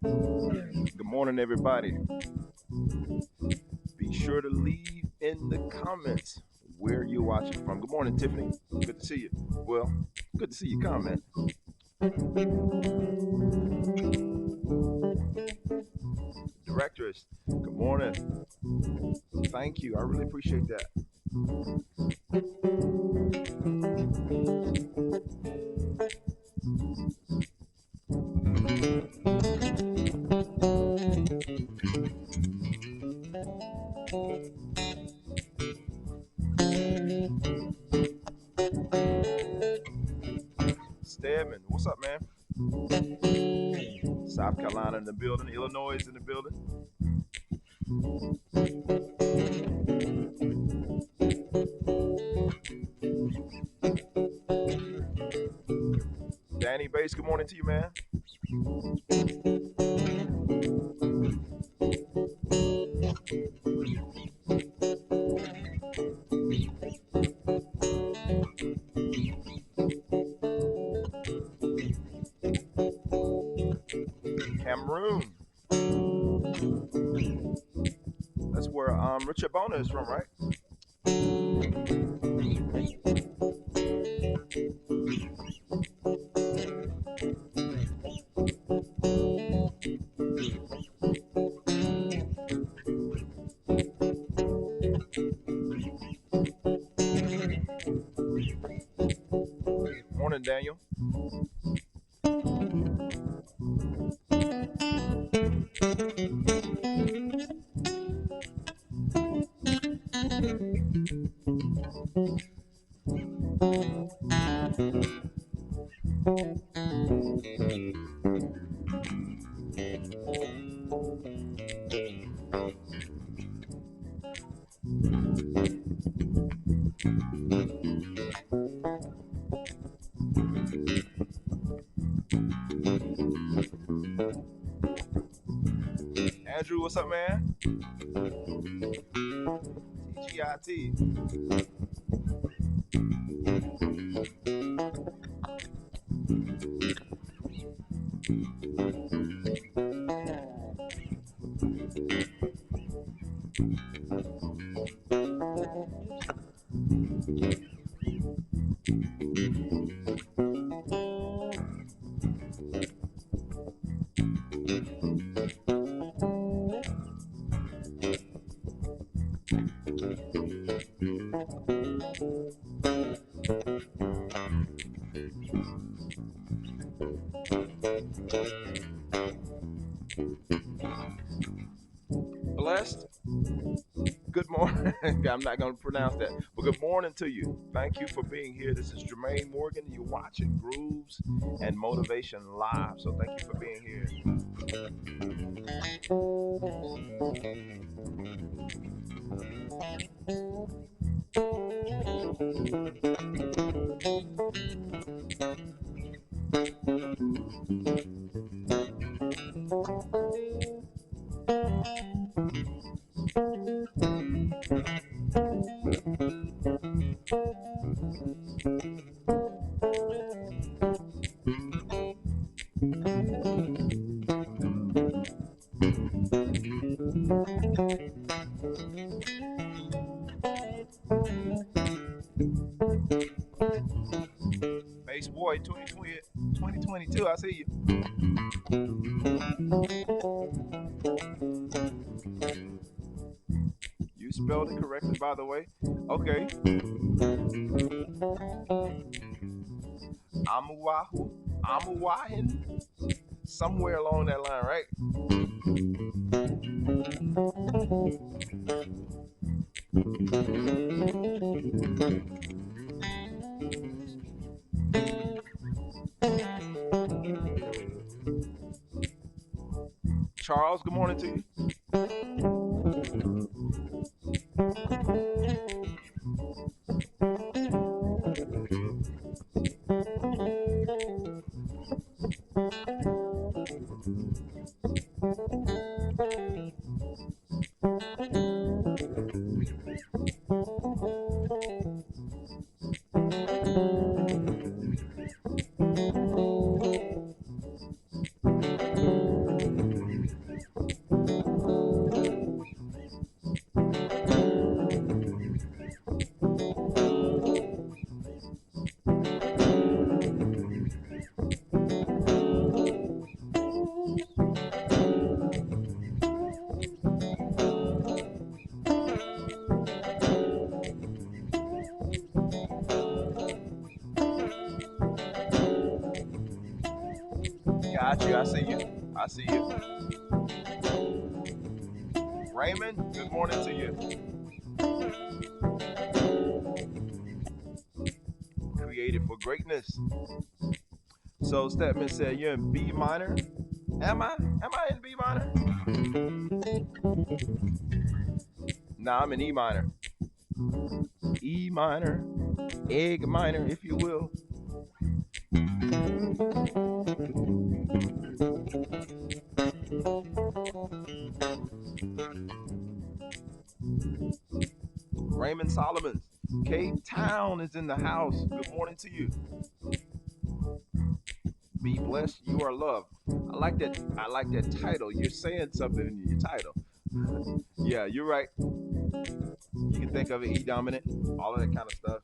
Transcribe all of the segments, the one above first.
Good morning, everybody. Be sure to leave in the comments where you're watching from. Good morning, Tiffany. Good to see you. Well, good to see you comment. Directress, good morning. Thank you. I really appreciate that. Stedman, what's up, man? South Carolina in the building. Illinois is in the building. Danny Bass, good morning to you, man. Cameroon. That's where Richard Bona is from, right? Morning, Daniel. Andrew, what's up, man? TGIT. Blessed. Good morning. I'm not going to pronounce that, but good morning to you. Thank you for being here. This is Jermaine Morgan. You're watching Grooves and Motivation Live. So thank you for being here. Base Boy 2020, 2022. I see you. You spelled it correctly, by the way. Okay. Amuwahu. Amuwahin. Somewhere along that line, right? Charles, good morning to you. Got you. I see you. I see you. Raymond, good morning to you. Created for greatness. So Stepman said you're in B minor. Am I? Am I in B minor? Nah, I'm in E minor. E minor, egg minor, if you will. Raymond Solomon, Cape Town is in the house. Good morning to you. Be blessed. You are loved. I like that. I like that title. You're saying something in your title. Yeah, you're right. You can think of it E dominant, all of that kind of stuff.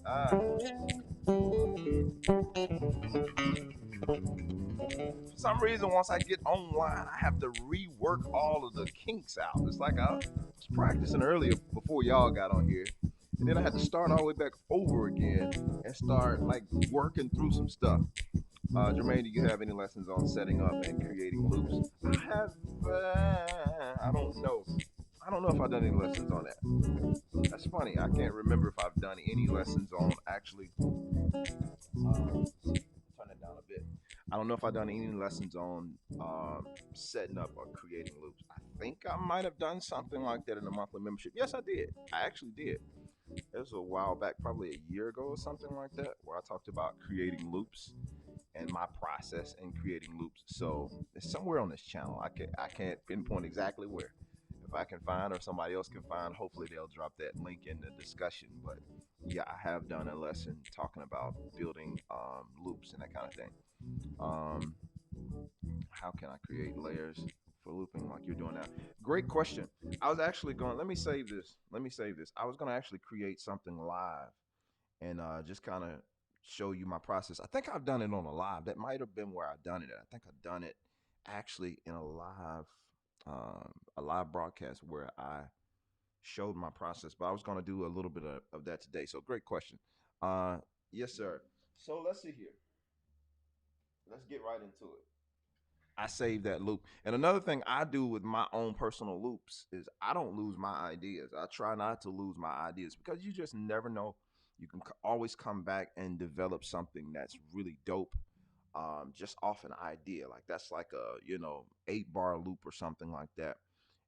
Ah, for some reason, once I get online, I have to rework all of the kinks out. It's like I was practicing earlier before y'all got on here. And then I had to start all the way back over again and start like working through some stuff. Jermaine, do you have any lessons on setting up and creating loops? I have. I don't know. I don't know if I've done any lessons on that. That's funny. I can't remember if I've done any lessons on actually. Turn it down a bit. I don't know if I've done any lessons on setting up or creating loops. I think I might have done something like that in the monthly membership. Yes, I did. I actually did. It was a while back, probably a year ago or something like that, where I talked about creating loops and my process in creating loops. So it's somewhere on this channel. I can't pinpoint exactly where. If I can find or somebody else can find, hopefully they'll drop that link in the discussion. But yeah, I have done a lesson talking about building loops and that kind of thing. Um, how can I create layers for looping like you're doing now? Great question. I was actually going. Let me save this. Let me save this. I was going to actually create something live and just kind of show you my process. I think I've done it on a live. That might have been where I've done it. I think I've done it actually in a live a live broadcast where I showed my process. But I was going to do a little bit of that today. So great question. Uh, yes, sir. So let's see here. Let's get right into it. I save that loop. And another thing I do with my own personal loops is I don't lose my ideas. I try not to lose my ideas because you just never know. You can always come back and develop something that's really dope, just off an idea. Like that's like a 8 bar loop or something like that,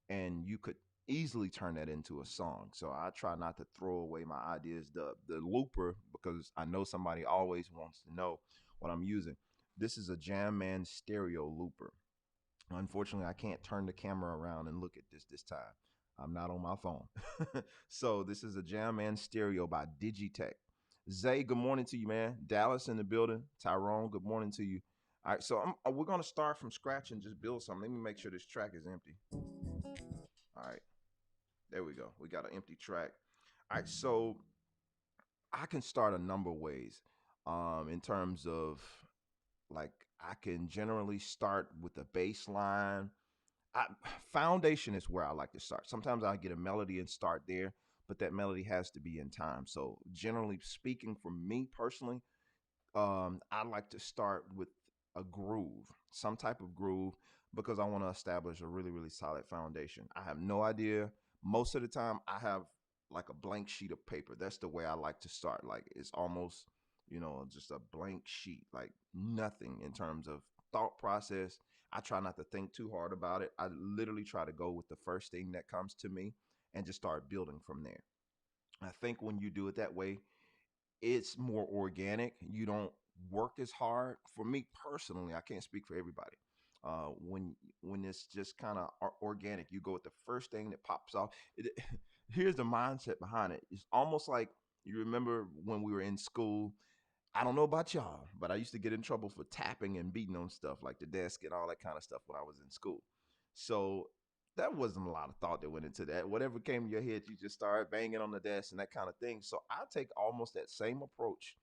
and you could easily turn that into a song. So I try not to throw away my ideas. The looper, because I know somebody always wants to know what I'm using. This is a Jam Man stereo looper. Unfortunately, I can't turn the camera around and look at this time. I'm not on my phone. So this is a Jam Man stereo by Digitech. Zay, good morning to you, man. Dallas in the building. Tyrone, good morning to you. All right, so we're gonna start from scratch and just build something. Let me make sure this track is empty. All right, there we go. We got an empty track. All right, so I can start a number of ways. In terms of like, I can generally start with a bass line. I, Foundation is where I like to start. Sometimes I get a melody and start there, but that melody has to be in time. So generally speaking, for me personally, I like to start with a groove, some type of groove, because I want to establish a really, really solid foundation. I have no idea. Most of the time, I have like a blank sheet of paper. That's the way I like to start. Like it's almost, just a blank sheet, like nothing in terms of thought process. I try not to think too hard about it. I literally try to go with the first thing that comes to me and just start building from there. I think when you do it that way, it's more organic. You don't work as hard. For me personally, I can't speak for everybody. When it's just kind of organic, you go with the first thing that pops off. Here's the mindset behind it. It's almost like you remember when we were in school. I don't know about y'all, but I used to get in trouble for tapping and beating on stuff like the desk and all that kind of stuff when I was in school. So that wasn't a lot of thought that went into that. Whatever came to your head, you just started banging on the desk and that kind of thing. So I take almost that same approach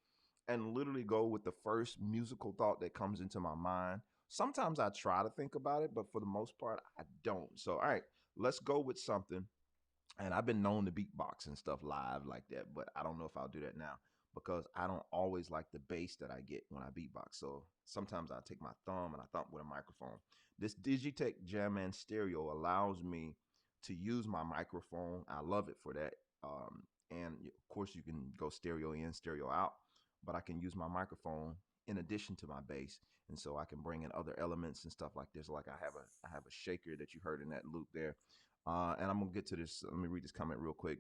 and literally go with the first musical thought that comes into my mind. Sometimes I try to think about it, but for the most part, I don't. So, all right, let's go with something. And I've been known to beatbox and stuff live like that, but I don't know if I'll do that now because I don't always like the bass that I get when I beatbox. So sometimes I take my thumb and I thump with a microphone. This Digitech Jamman Stereo allows me to use my microphone. I love it for that. And of course, you can go stereo in, stereo out, but I can use my microphone in addition to my bass, and so I can bring in other elements and stuff like this. Like I have a shaker that you heard in that loop there, and I'm gonna get to this. Let me read this comment real quick.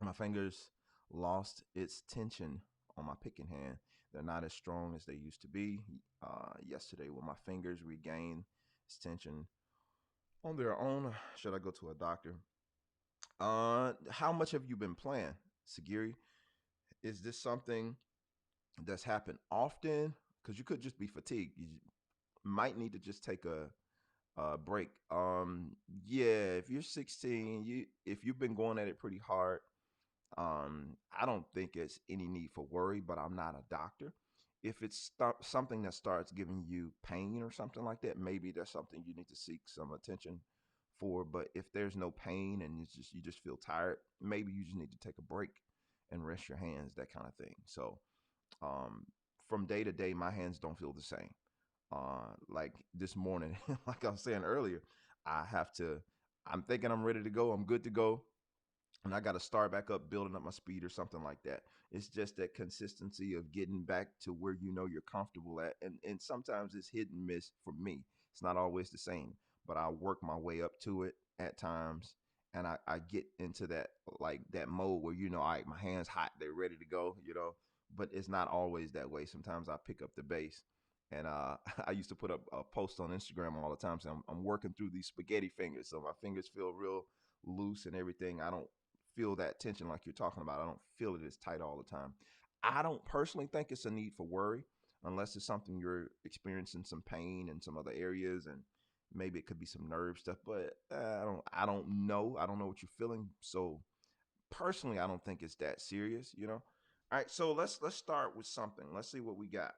My fingers lost its tension on my picking hand. They're not as strong as they used to be. Yesterday, when my fingers regained its tension on their own, should I go to a doctor? How much have you been playing, Sagiri? Is this something that's happened often? Because you could just be fatigued. You might need to just take a break. Yeah, if you're 16, if you've been going at it pretty hard, I don't think it's any need for worry, but I'm not a doctor. If it's something that starts giving you pain or something like that, maybe that's something you need to seek some attention for. But if there's no pain and you just feel tired, maybe you just need to take a break and rest your hands, that kind of thing. So um, from day to day, my hands don't feel the same. Like this morning, like I was saying earlier, I have to. I'm thinking I'm ready to go. I'm good to go, and I got to start back up, building up my speed or something like that. It's just that consistency of getting back to where you're comfortable at, and sometimes it's hit and miss for me. It's not always the same, but I work my way up to it at times, and I get into that like that mode where all right, my hands hot, they're ready to go. But it's not always that way. Sometimes I pick up the bass. And I used to put up a post on Instagram all the time saying I'm working through these spaghetti fingers. So my fingers feel real loose and everything. I don't feel that tension like you're talking about. I don't feel it as tight all the time. I don't personally think it's a need for worry unless it's something you're experiencing some pain in some other areas, and maybe it could be some nerve stuff. But I don't know. I don't know what you're feeling. So personally, I don't think it's that serious. All right, so let's start with something. Let's see what we got.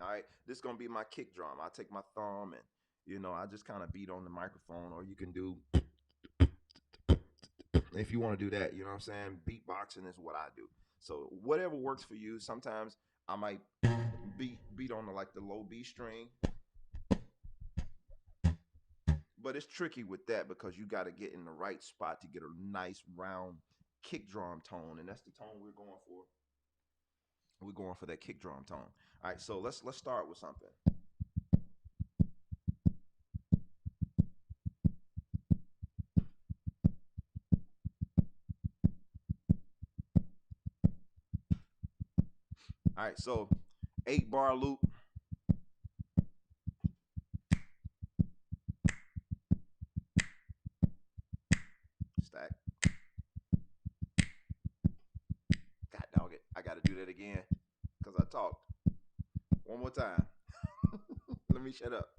All right, this is gonna be my kick drum. I take my thumb and I just kind of beat on the microphone, or you can do if you want to do that. You know what I'm saying? Beatboxing is what I do. So whatever works for you. Sometimes I might beat on the low B string, but it's tricky with that because you got to get in the right spot to get a nice round kick drum tone, and that's the tone we're going for. We're going for that kick drum tone. All right, so let's start with something. All right, so 8-bar loop. Stack. God dog it. I got to do that again because I talked. One more time. Let me shut up.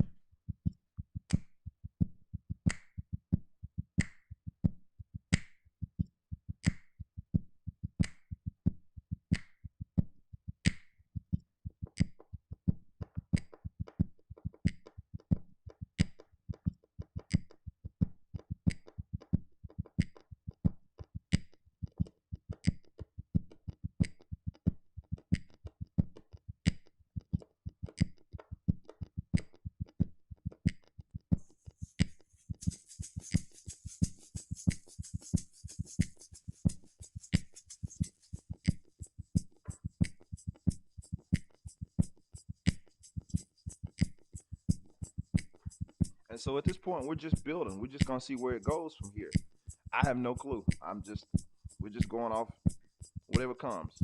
And so at this point, we're just building. We're just gonna see where it goes from here. I have no clue. We're just going off whatever comes.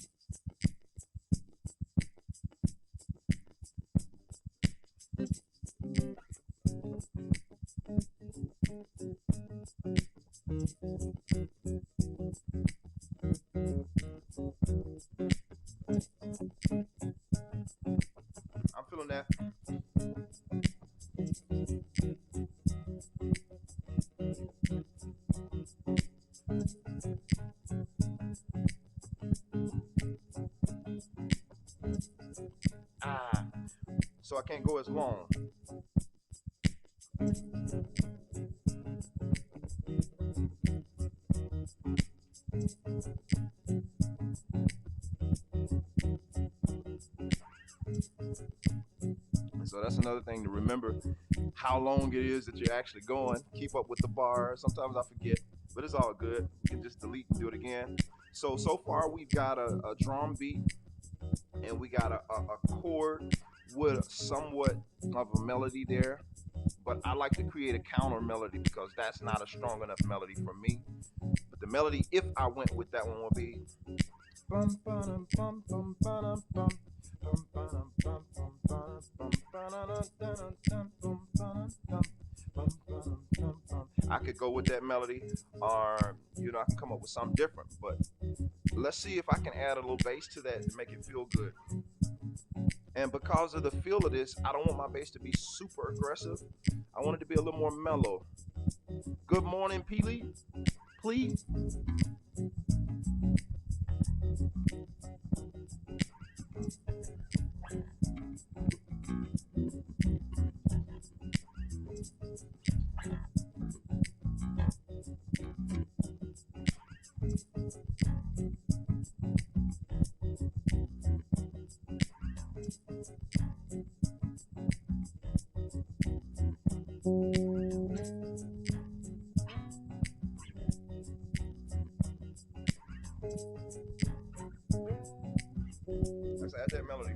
I'm feeling that. Ah, so I can't go as long. So that's another thing to remember how long it is that you're actually going. Keep up with the bar. Sometimes I forget, but it's all good. We can just delete and do it again. So far we've got a drum beat and we got a chord with somewhat of a melody there. But I like to create a counter melody because that's not a strong enough melody for me. But the melody, if I went with that one, would be bum bum bum bum bum bum. I could go with that melody, or I can come up with something different. But let's see if I can add a little bass to that to make it feel good. And because of the feel of this, I don't want my bass to be super aggressive. I want it to be a little more mellow. Good morning, Peely. Please. Let's add that melody.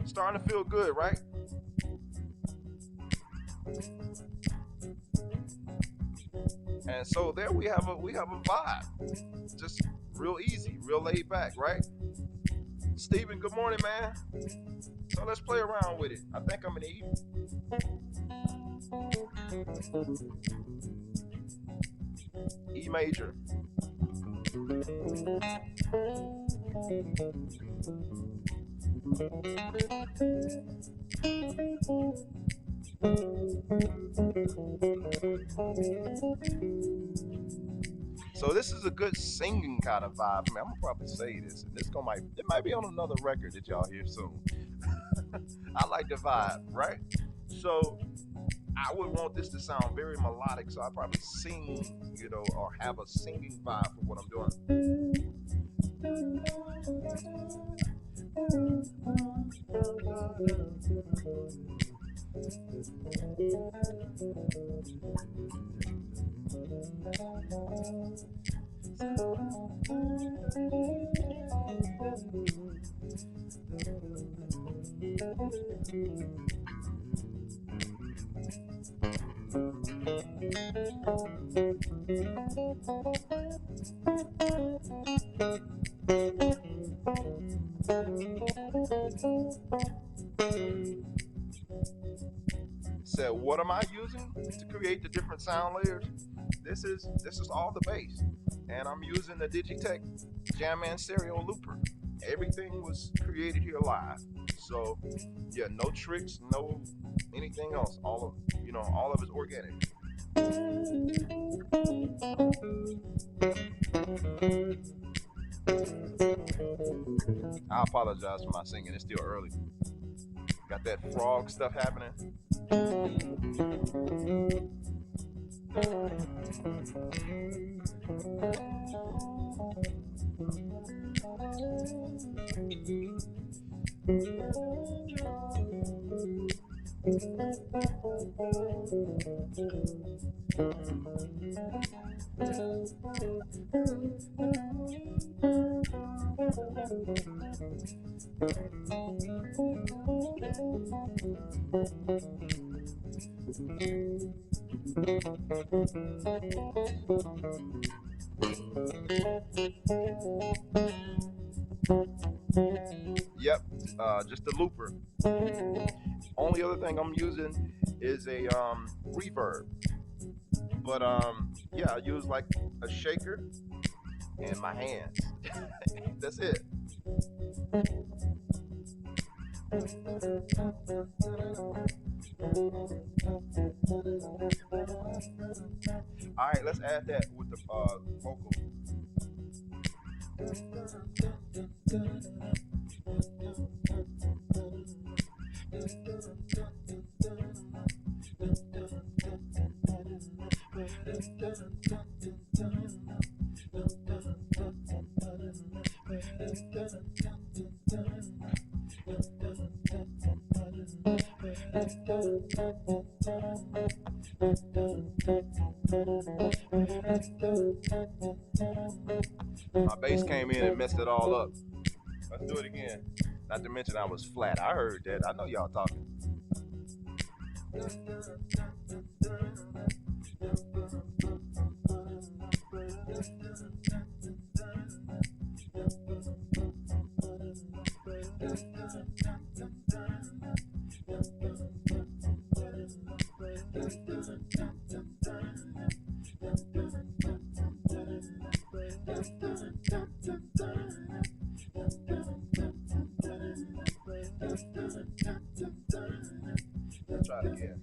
Starting to feel good, right? And so there we have a vibe. Just real easy, real laid back, right? Steven, good morning, man. So let's play around with it. I think I'm in E. E major. So this is a good singing kind of vibe for me. I'm gonna probably say this, and it might be on another record that y'all hear soon. I like the vibe, right? So I would want this to sound very melodic, so I probably sing, or have a singing vibe for what I'm doing. So what am I using to create the different sound layers? This is all the bass, and I'm using the Digitech Jamman Stereo Looper. Everything was created here live. So yeah, no tricks, no anything else. All of it's organic. I apologize for my singing. It's still early. Got that frog stuff happening. Yep, just the looper. Only other thing I'm using is a reverb. But yeah, I use like a shaker and my hands. That's it. All right, let's add that with the vocal. My bass came in and messed it all up. Let's do it again. Not to mention I was flat. I heard that. I know y'all talking. Let's try it again.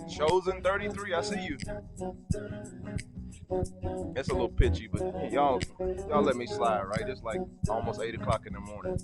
Chosen 33, I see you. It's a little pitchy, but y'all let me slide, right? It's like almost 8 o'clock in the morning.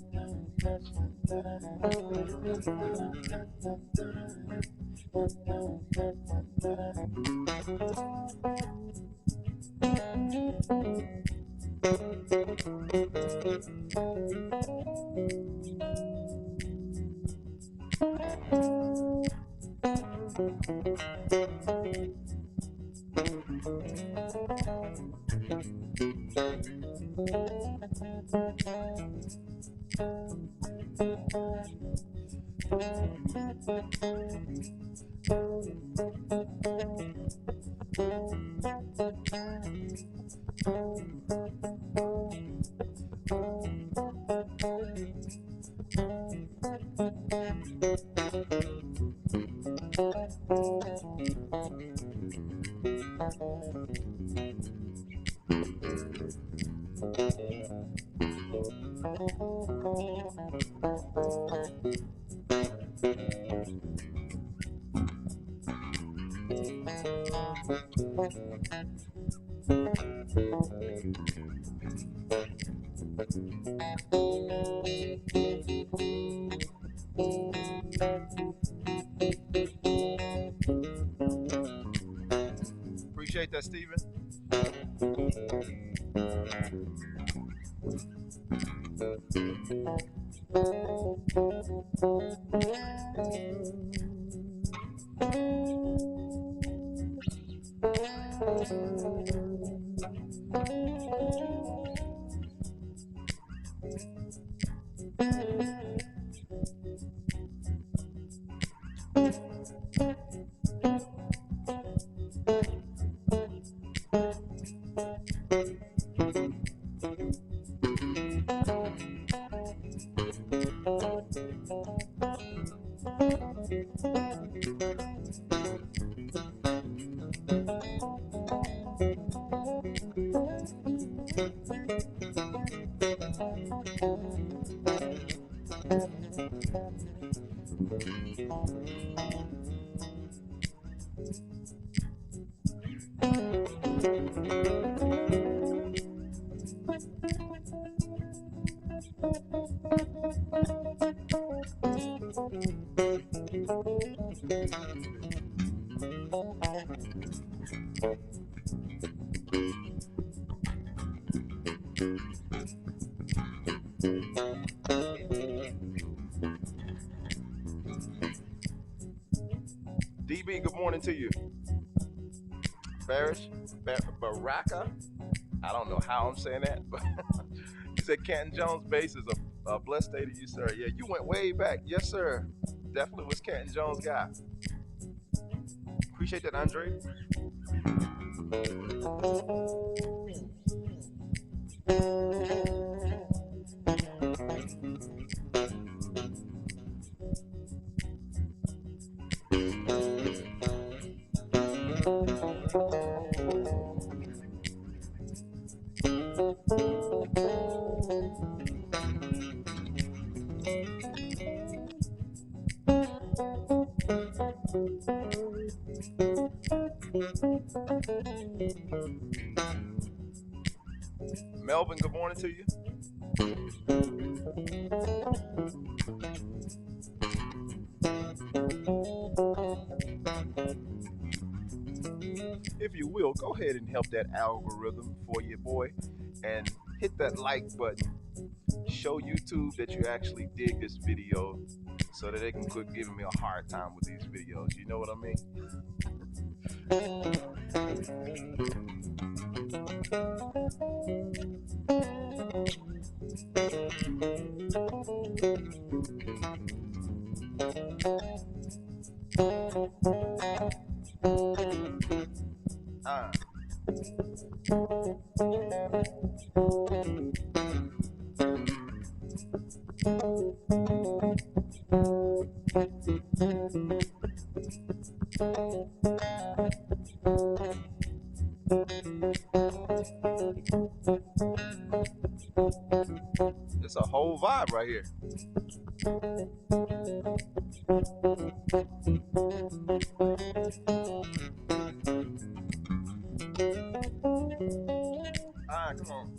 Appreciate that, Steven. DB, good morning to you. Barish, Baraka. I don't know how I'm saying that, but you said Canton Jones bass is a blessed day to you, sir. Yeah, you went way back. Yes, sir. Definitely was Canton Jones guy. Appreciate that, Andre. Melvin, good morning to you. If you will, go ahead and help that algorithm for you, boy, and hit that like button. Show YouTube that you actually dig this video so that they can quit giving me a hard time with these videos. You know what I mean? Uh, it's a whole vibe right here. Come on.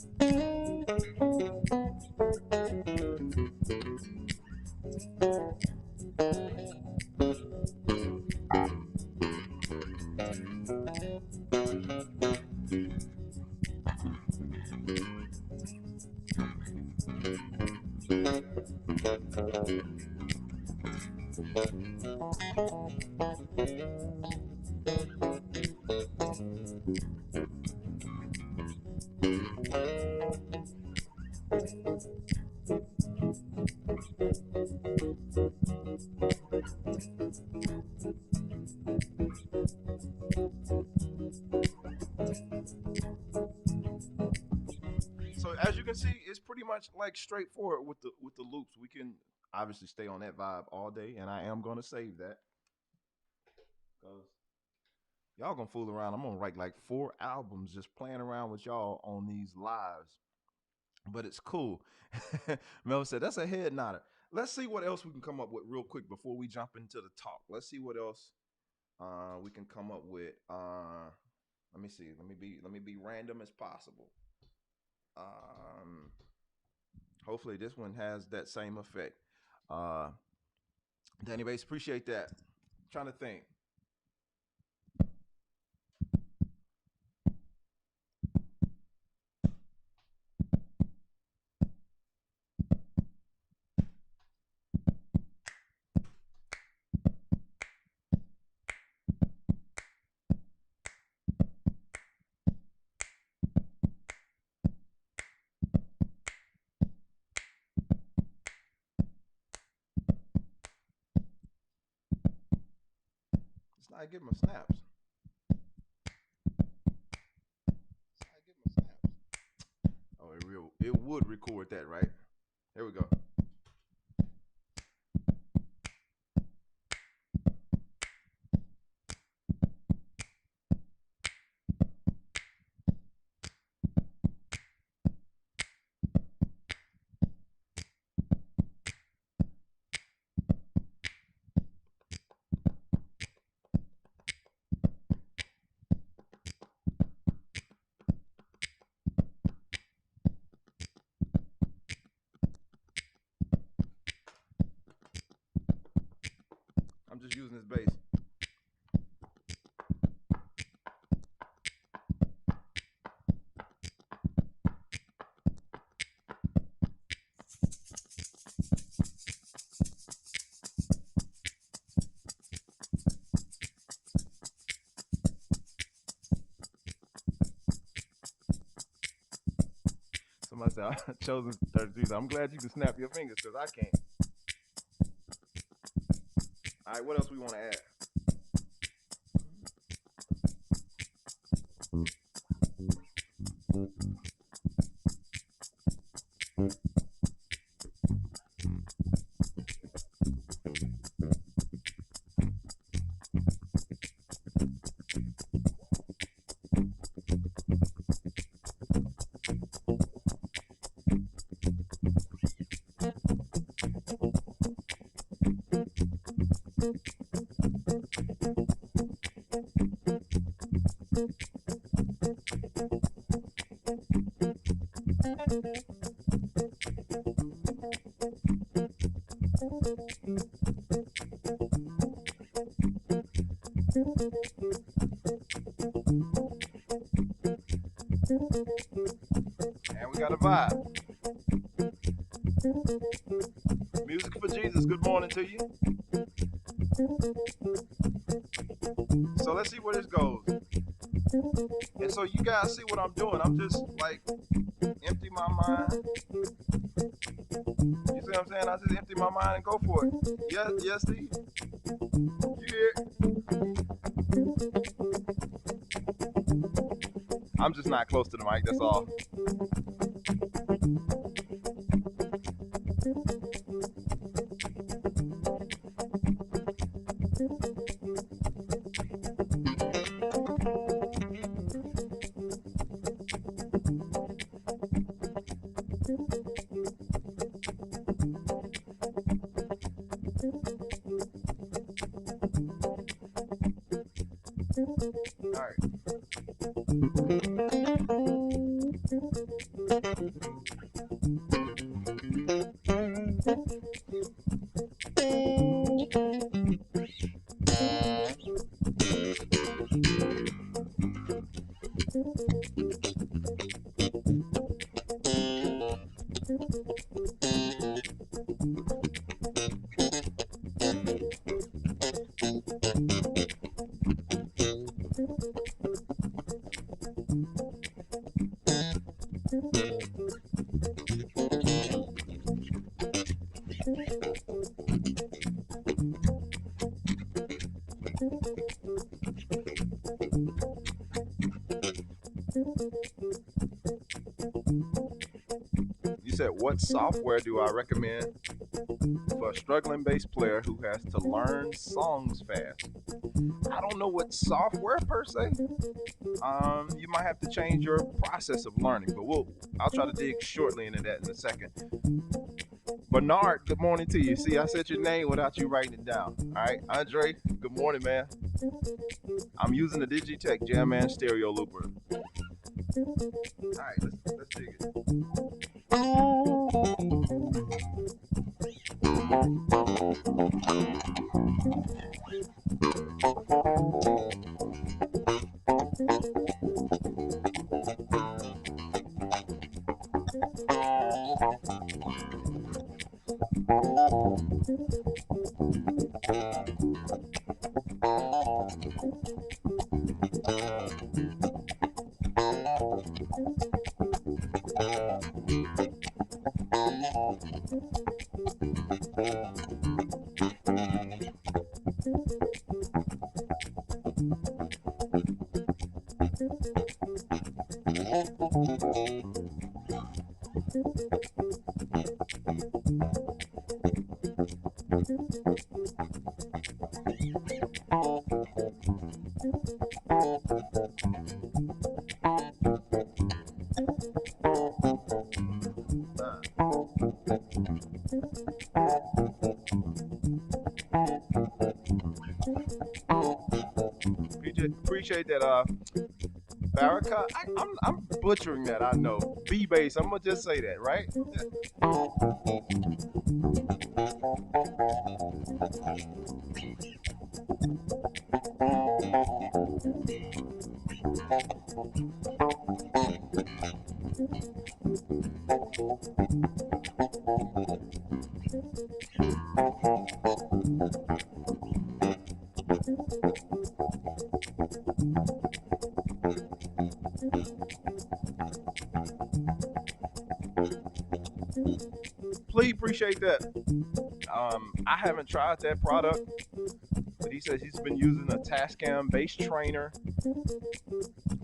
So as you can see, it's pretty much like straightforward with the loops. We can obviously stay on that vibe all day, and I am going to save that. Cause y'all gonna fool around. I'm gonna write like 4 albums just playing around with y'all on these lives. But it's cool. Mel said that's a head nodder. Let's see what else we can come up with real quick before we jump into the talk. Let's see what else we can come up with. Let me see. Let me be random as possible. Um, Hopefully this one has that same effect. Uh, Danny Bates, appreciate that. Trying to think. It's not getting my snaps. It's not getting my snaps. Oh, it would record that, right? Here we go. I'm just using this bass. Somebody said I chosen 33. So I'm glad you can snap your fingers because I can't. All right, what else we want to add? And we got a vibe. Music for Jesus. Good morning to you. So let's see where this goes. And so you guys see what I'm doing. I'm just like empty my mind. You see what I'm saying? I just empty my mind and go for it. Yes, Steve. You hear it? I'm just not close to the mic, that's all. All right. You said, what software do I recommend? for a struggling bass player who has to learn songs fast. I don't know what software per se. You might have to change your process of learning, but I'll try to dig shortly into that in a second. Bernard, good morning to you. See, I said your name without you writing it down. All right, Andre, good morning, man. I'm using the Digitech Jamman stereo looper. All right, let's dig Appreciate that, Baraka. I'm butchering that. I know. B bass. I'm gonna just say that, right? Please appreciate that. I haven't tried that product, but he says he's been using a Tascam bass trainer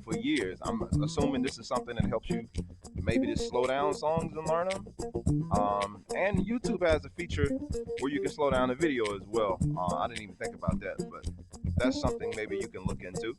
for years. I'm assuming this is something that helps you maybe to slow down songs and learn them. And YouTube has a feature where you can slow down the video as well. I didn't even think about that, but that's something maybe you can look into.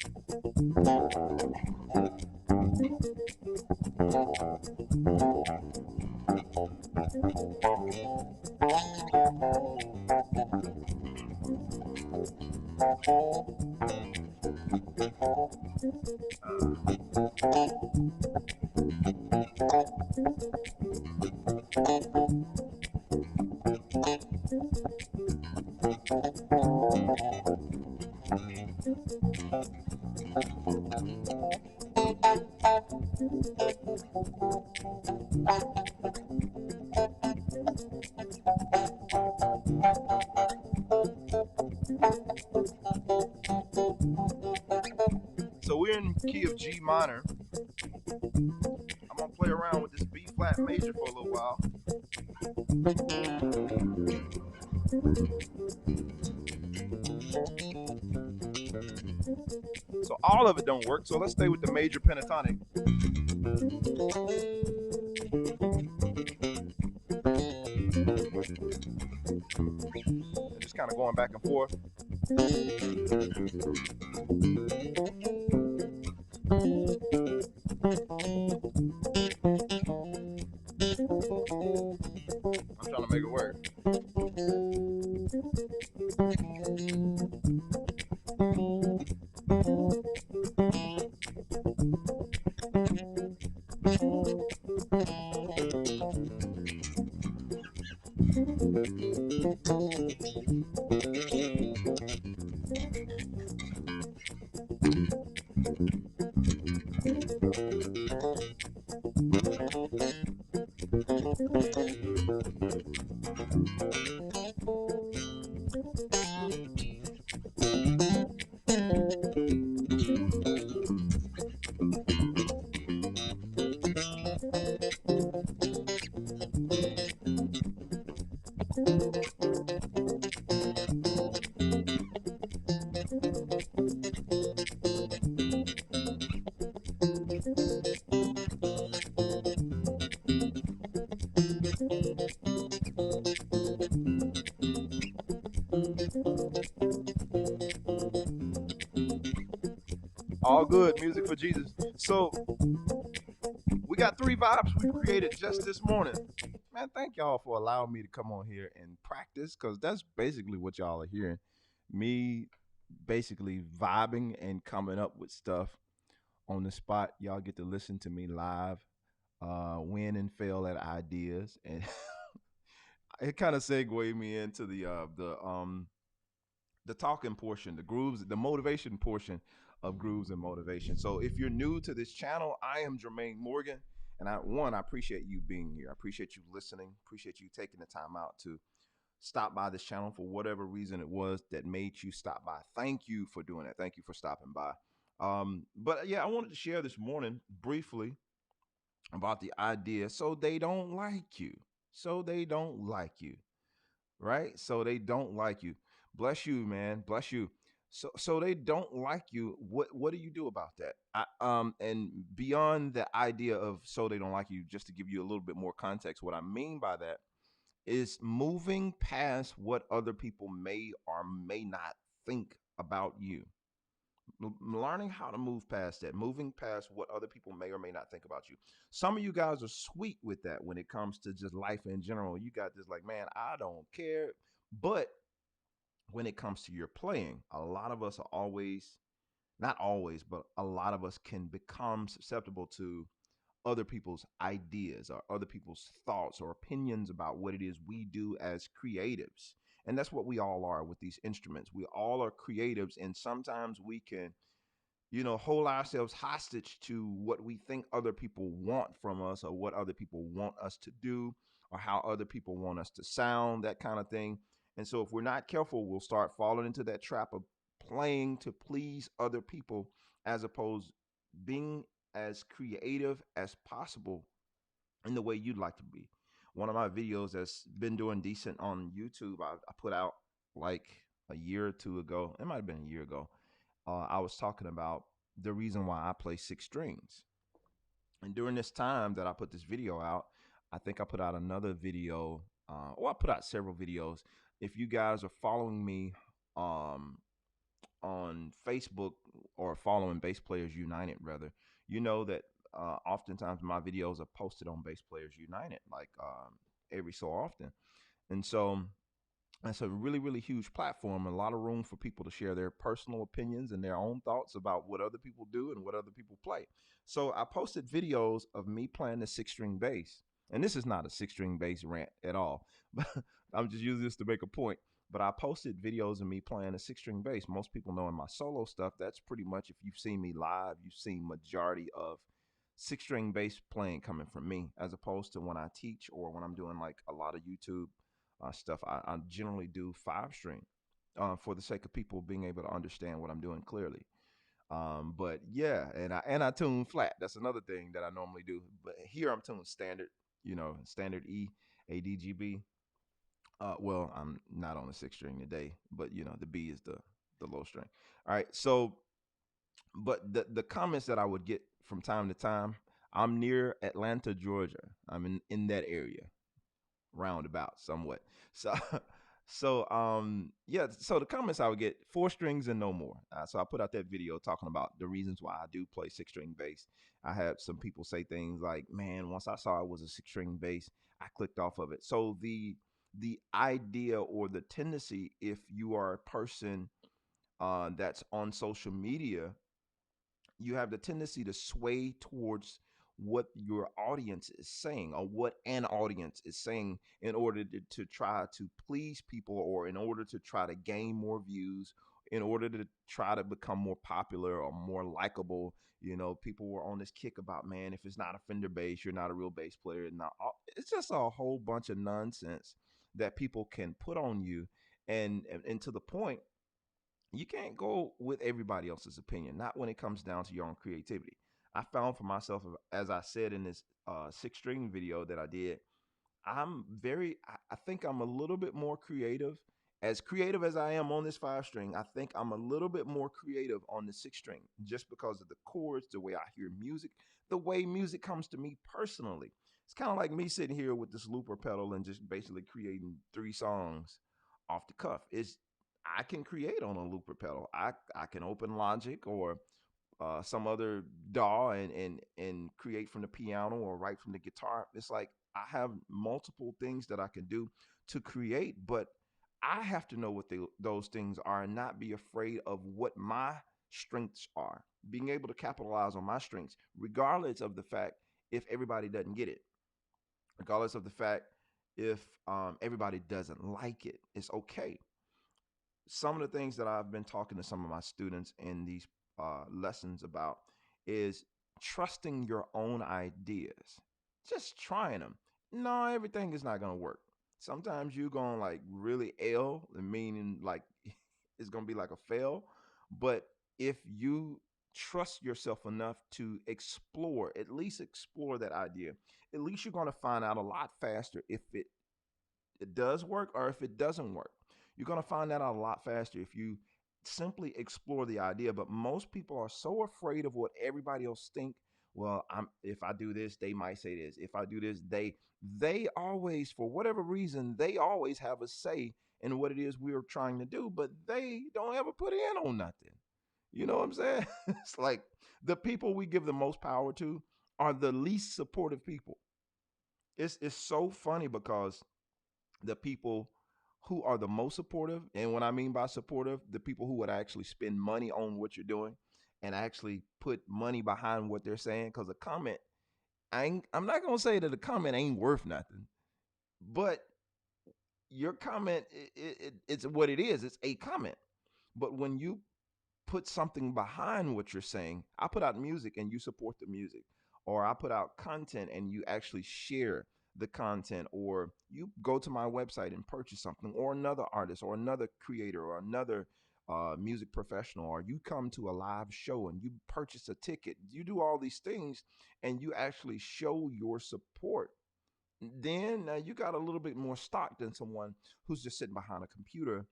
So we're in key of G minor. I'm gonna play around with this B flat major for a little while. So all of it don't work, so let's stay with the major pentatonic. And just kind of going back and forth. I'm trying to make it work. All good. Music for Jesus. So we got three vibes we created just this morning. Man, thank y'all for allowing me to come on here and practice because that's basically what y'all are hearing. Me basically vibing and coming up with stuff on the spot. Y'all get to listen to me live, win and fail at ideas, and it kind of segued me into the talking portion, the grooves, the motivation portion of grooves and motivation. So if you're new to this channel, I am Jermaine Morgan, and I appreciate you being here. I appreciate you listening. Appreciate you taking the time out to stop by this channel for whatever reason it was that made you stop by. Thank you for doing that. Thank you for stopping by. But yeah, I wanted to share this morning briefly about the idea. So they don't like you. So they don't like you, right? So they don't like you. Bless you, man. Bless you. So they don't like you. What do you do about that? And beyond the idea of so they don't like you, just to give you a little bit more context, what I mean by that is moving past what other people may or may not think about you. Learning how to move past that, moving past what other people may or may not think about you. Some of you guys are sweet with that when it comes to just life in general. You got this like, man, I don't care. But when it comes to your playing, a lot of us are always, not always, but a lot of us can become susceptible to other people's ideas or other people's thoughts or opinions about what it is we do as creatives. And that's what we all are with these instruments. We all are creatives, and sometimes we can, hold ourselves hostage to what we think other people want from us or what other people want us to do or how other people want us to sound, that kind of thing. And so if we're not careful, we'll start falling into that trap of playing to please other people as opposed being as creative as possible in the way you'd like to be. One of my videos that's been doing decent on YouTube, I put out like a year or two ago. It might have been a year ago. I was talking about the reason why I play six strings. And during this time that I put this video out, I think I put out another video. I put out several videos. If you guys are following me on Facebook or following Bass Players United, rather, you know that oftentimes my videos are posted on Bass Players United, like every so often. And so that's a really, really huge platform, a lot of room for people to share their personal opinions and their own thoughts about what other people do and what other people play. So I posted videos of me playing the six string bass. And this is not a six string bass rant at all, but I'm just using this to make a point. But I posted videos of me playing a six string bass. Most people know in my solo stuff, that's pretty much, if you've seen me live, you've seen majority of six string bass playing coming from me, as opposed to when I teach or when I'm doing like a lot of YouTube stuff. I generally do five string for the sake of people being able to understand what I'm doing clearly. But yeah, and I tune flat. That's another thing that I normally do. But here I'm tuned standard, standard E, ADGB. Well, I'm not on the six string today, but the B is the low string. All right, so but the comments that I would get from time to time, I'm near Atlanta, Georgia. I'm in that area, roundabout somewhat. So yeah, so the comments I would get, four strings and no more. So I put out that video talking about the reasons why I do play six string bass. I had some people say things like, man, once I saw it was a six string bass, I clicked off of it. So the idea or the tendency, if you are a person that's on social media, you have the tendency to sway towards what your audience is saying or what an audience is saying in order to try to please people or in order to try to gain more views, in order to try to become more popular or more likable. People were on this kick about, man, if it's not a Fender bass, you're not a real bass player. Now, it's just a whole bunch of nonsense that people can put on you. And to the point, you can't go with everybody else's opinion, not when it comes down to your own creativity. I found for myself, as I said in this six string video that I did, I think I'm a little bit more creative. As creative as I am on this five string, I think I'm a little bit more creative on the six string just because of the chords, the way I hear music, the way music comes to me personally. It's kind of like me sitting here with this looper pedal and just basically creating three songs off the cuff. I can create on a looper pedal. I can open Logic or some other DAW and create from the piano or write from the guitar. It's like I have multiple things that I can do to create, but I have to know what those things are and not be afraid of what my strengths are. Being able to capitalize on my strengths, regardless of the fact if everybody doesn't get it, regardless of the fact if everybody doesn't like it. It's okay. Some of the things that I've been talking to some of my students in these lessons about is trusting your own ideas, just trying them. No, everything is not going to work. Sometimes you're going to like really L, meaning like it's going to be like a fail. But if you trust yourself enough to explore, at least explore that idea, at least you're going to find out a lot faster if it does work or if it doesn't work. You're going to find that out a lot faster if you simply explore the idea. But most people are so afraid of what everybody else think. Well, if I do this, they might say this. If I do this, they always, for whatever reason, they always have a say in what it is we're trying to do, but they don't ever put in on nothing. You know what I'm saying? It's like the people we give the most power to are the least supportive people. It's so funny because the people who are the most supportive, and when I mean by supportive, the people who would actually spend money on what you're doing and actually put money behind what they're saying. Because a comment, I'm not gonna say that a comment ain't worth nothing, but your comment, it's what it is. It's a comment. But when you put something behind what you're saying, I put out music and you support the music, or I put out content and you actually share the content, or you go to my website and purchase something, or another artist, or another creator, or another music professional, or you come to a live show and you purchase a ticket. You do all these things and you actually show your support. Then you got a little bit more stock than someone who's just sitting behind a computer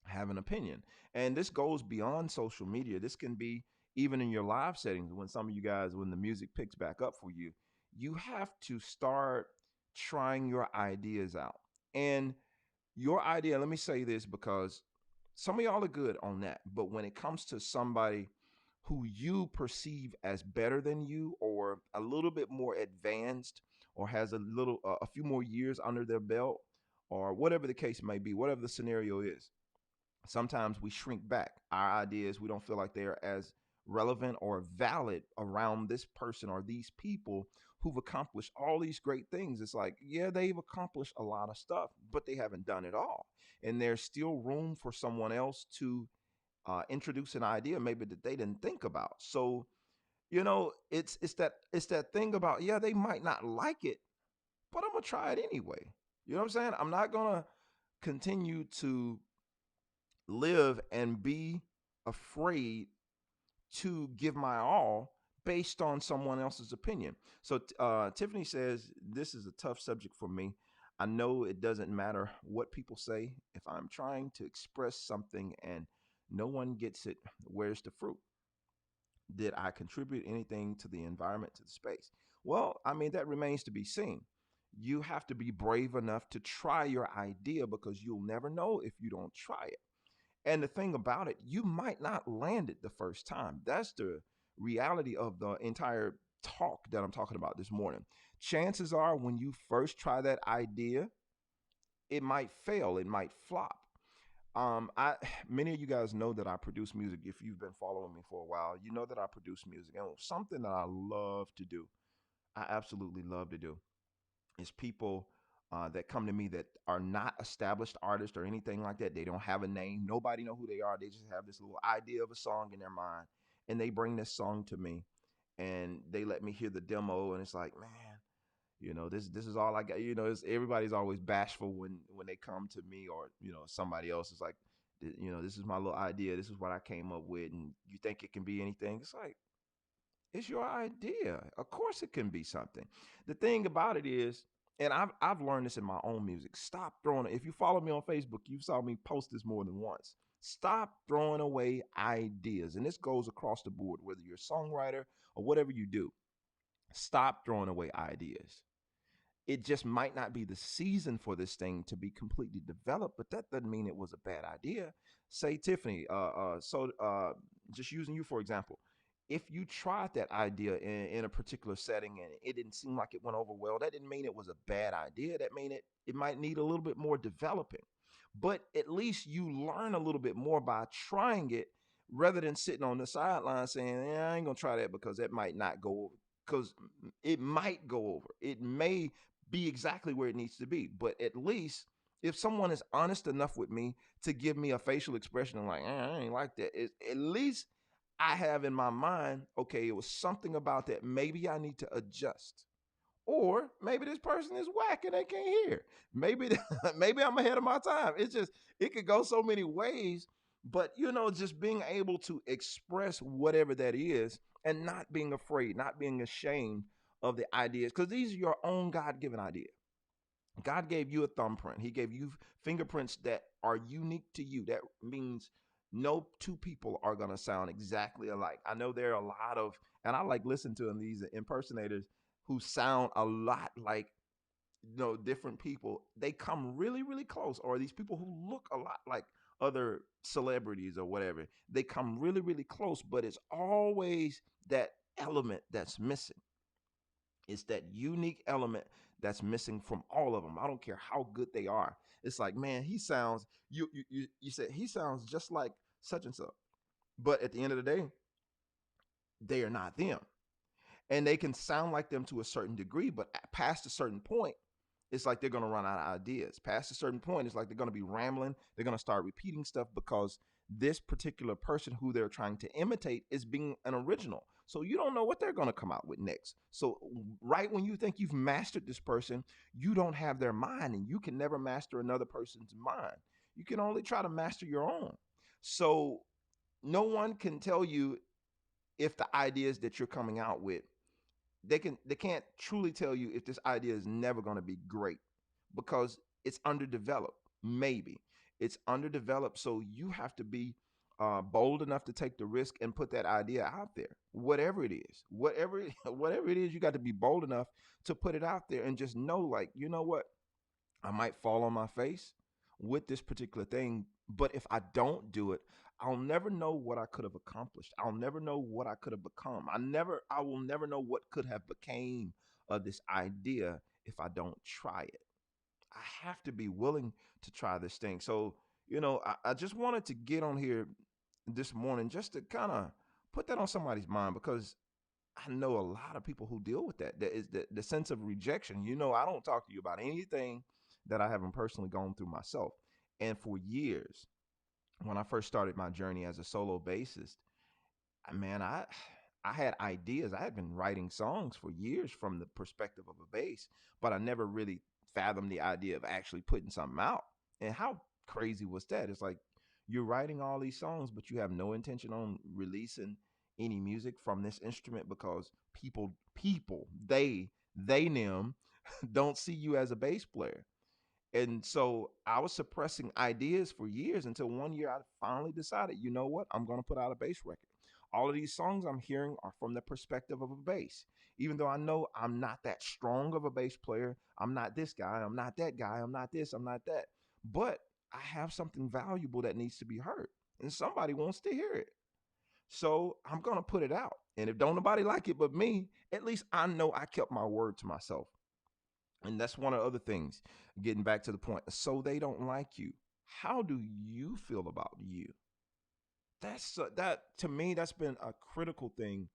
have an opinion. And this goes beyond social media. This can be even in your live settings. When some of you guys, when the music picks back up for you, you have to start trying your ideas out. And your idea, let me say this because some of y'all are good on that. But when it comes to somebody who you perceive as better than you, or a little bit more advanced, or has a few more years under their belt, or whatever the case may be, whatever the scenario is, sometimes we shrink back. Our ideas, we don't feel like they're as relevant or valid around this person or these people who've accomplished all these great things. It's like, yeah, they've accomplished a lot of stuff, but they haven't done it all. And there's still room for someone else to introduce an idea maybe that they didn't think about. So, it's that thing about, yeah, they might not like it, but I'm gonna try it anyway. You know what I'm saying? I'm not gonna continue to live and be afraid to give my all based on someone else's opinion. So Tiffany says, this is a tough subject for me. I know it doesn't matter what people say. If I'm trying to express something and no one gets it, where's the fruit? Did I contribute anything to the environment, to the space? Well, I mean, that remains to be seen. You have to be brave enough to try your idea because you'll never know if you don't try it. And the thing about it, you might not land it the first time. That's the reality of the entire talk that I'm talking about this morning. Chances are when you first try that idea, it might fail, it might flop. I Many of you guys know that I produce music. If you've been following me for a while, you know that I produce music. And something that I love to do, I absolutely love to do, is people that come to me that are not established artists or anything like that. They don't have a name. Nobody know who they are. They just have this little idea of a song in their mind, and they bring this song to me, and they let me hear the demo, and it's like, man, this is all I got. Everybody's always bashful when they come to me, or somebody else is like, this is my little idea. This is what I came up with, and you think it can be anything? It's like, it's your idea. Of course it can be something. The thing about it is, and I've learned this in my own music. Stop throwing it. If you follow me on Facebook, you saw me post this more than once. Stop throwing away ideas. And this goes across the board, whether you're a songwriter or whatever you do. Stop throwing away ideas. It just might not be the season for this thing to be completely developed, but that doesn't mean it was a bad idea. Say, Tiffany, just using you for example, if you tried that idea in a particular setting and it didn't seem like it went over well, that didn't mean it was a bad idea. That mean it might need a little bit more developing. But at least you learn a little bit more by trying it rather than sitting on the sideline saying, yeah, I ain't gonna try that because that might not go over. Because it might go over. It may be exactly where it needs to be. But at least if someone is honest enough with me to give me a facial expression and like, I ain't like that, at least I have in my mind, okay, it was something about that. Maybe I need to adjust. Or maybe this person is whack and they can't hear. Maybe maybe I'm ahead of my time. It's just it could go so many ways. But just being able to express whatever that is and not being afraid, not being ashamed of the ideas, because these are your own God-given ideas. God gave you a thumbprint. He gave you fingerprints that are unique to you. That means no two people are going to sound exactly alike. I know there are a lot of, and I like listening to them, these impersonators who sound a lot like, different people. They come really, really close. Or these people who look a lot like other celebrities or whatever. They come really, really close, but it's always that element that's missing. It's that unique element that's missing from all of them. I don't care how good they are. It's like, man, he sounds you said he sounds just like such and such. But at the end of the day, they are not them. And they can sound like them to a certain degree, but past a certain point, it's like they're going to run out of ideas. Past a certain point, it's like they're going to be rambling. They're going to start repeating stuff because this particular person who they're trying to imitate is being an original. So you don't know what they're going to come out with next. So right when you think you've mastered this person, you don't have their mind, and you can never master another person's mind. You can only try to master your own. So no one can tell you if the ideas that you're coming out with, they can't truly tell you if this idea is never going to be great because it's underdeveloped. Maybe it's underdeveloped, so you have to be bold enough to take the risk and put that idea out there, whatever it is, whatever it is. You got to be bold enough to put it out there and just know, like, you know what, I might fall on my face with this particular thing, but if I don't do it, I'll never know what I could have accomplished. I'll never know what I could have become. I will never know what could have became of this idea if I don't try it. I have to be willing to try this thing. So, I just wanted to get on here this morning just to kind of put that on somebody's mind because I know a lot of people who deal with that. That is the sense of rejection. I don't talk to you about anything that I haven't personally gone through myself. And for years, when I first started my journey as a solo bassist, man, I had ideas. I had been writing songs for years from the perspective of a bass, but I never really fathomed the idea of actually putting something out. And how crazy was that? It's like you're writing all these songs, but you have no intention on releasing any music from this instrument because they them don't see you as a bass player. And so I was suppressing ideas for years until one year I finally decided, you know what? I'm going to put out a bass record. All of these songs I'm hearing are from the perspective of a bass. Even though I know I'm not that strong of a bass player, I'm not this guy, I'm not that guy, I'm not this, I'm not that. But I have something valuable that needs to be heard, and somebody wants to hear it. So I'm going to put it out. And if don't nobody like it but me, at least I know I kept my word to myself. And that's one of the other things, getting back to the point. So they don't like you. How do you feel about you? That to me, that's been a critical thing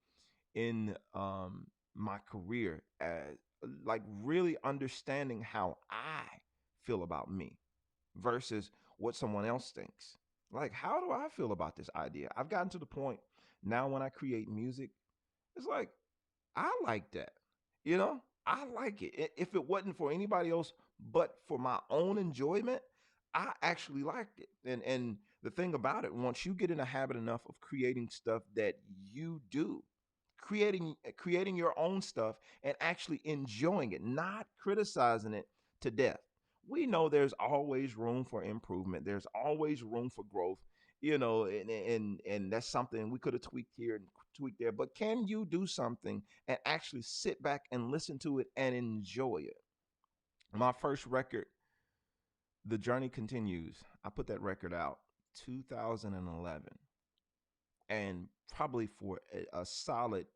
in my career, as like really understanding how I feel about me versus what someone else thinks. Like, how do I feel about this idea? I've gotten to the point now when I create music, it's like I like that. I like it. If it wasn't for anybody else but for my own enjoyment, I actually liked it. And the thing about it, once you get in a habit enough of creating stuff that you do, creating your own stuff and actually enjoying it, not criticizing it to death. We know there's always room for improvement. There's always room for growth. And that's something we could have tweaked here and tweaked there. But can you do something and actually sit back and listen to it and enjoy it? My first record, The Journey Continues. I put that record out 2011. And probably for a solid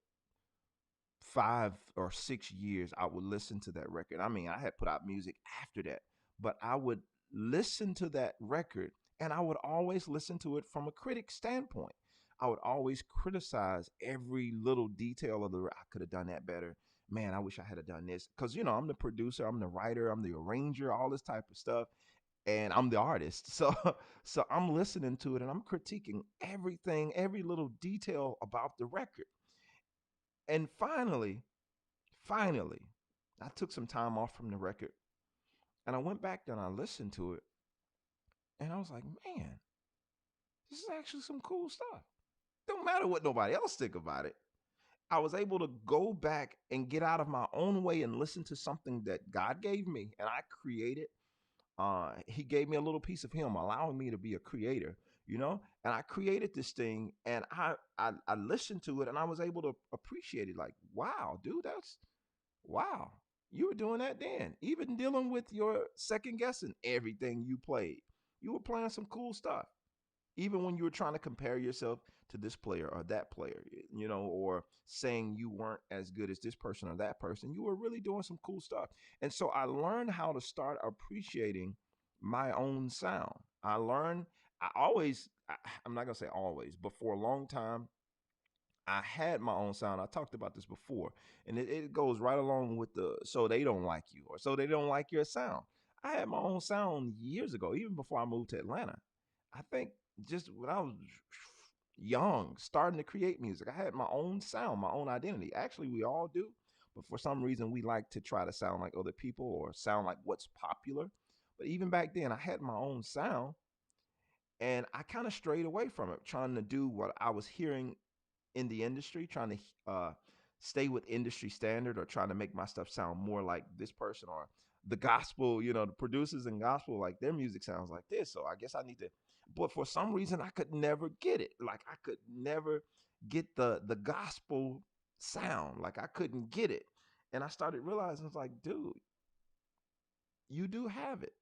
5 or 6 years, I would listen to that record. I mean, I had put out music after that, but I would listen to that record, and I would always listen to it from a critic standpoint. I would always criticize every little detail of I could have done that better. Man, I wish I had have done this. Because, I'm the producer, I'm the writer, I'm the arranger, all this type of stuff. And I'm the artist. So I'm listening to it and I'm critiquing everything, every little detail about the record. And finally, I took some time off from the record and I went back and I listened to it and I was like, man, this is actually some cool stuff. Don't matter what nobody else think about it. I was able to go back and get out of my own way and listen to something that God gave me and I created. He gave me a little piece of him, allowing me to be a creator, and I created this thing and I listened to it and I was able to appreciate it. Like, wow, dude, that's wow. You were doing that then. Even dealing with your second guessing everything you played. You were playing some cool stuff. Even when you were trying to compare yourself to this player or that player, or saying you weren't as good as this person or that person, you were really doing some cool stuff. And so I learned how to start appreciating my own sound. I learned, I'm not going to say always, but for a long time, I had my own sound. I talked about this before, and it goes right along with the so they don't like you or so they don't like your sound. I had my own sound years ago, even before I moved to Atlanta. I think just when I was young, starting to create music, I had my own sound, my own identity. Actually, we all do, but for some reason, we like to try to sound like other people or sound like what's popular. But even back then, I had my own sound, and I kind of strayed away from it, trying to do what I was hearing in the industry, trying to stay with industry standard or trying to make my stuff sound more like this person or the gospel, the producers in gospel, like their music sounds like this. So I guess I need to, but for some reason I could never get it. Like I could never get the gospel sound. Like I couldn't get it. And I started realizing it's like, dude, you do have it.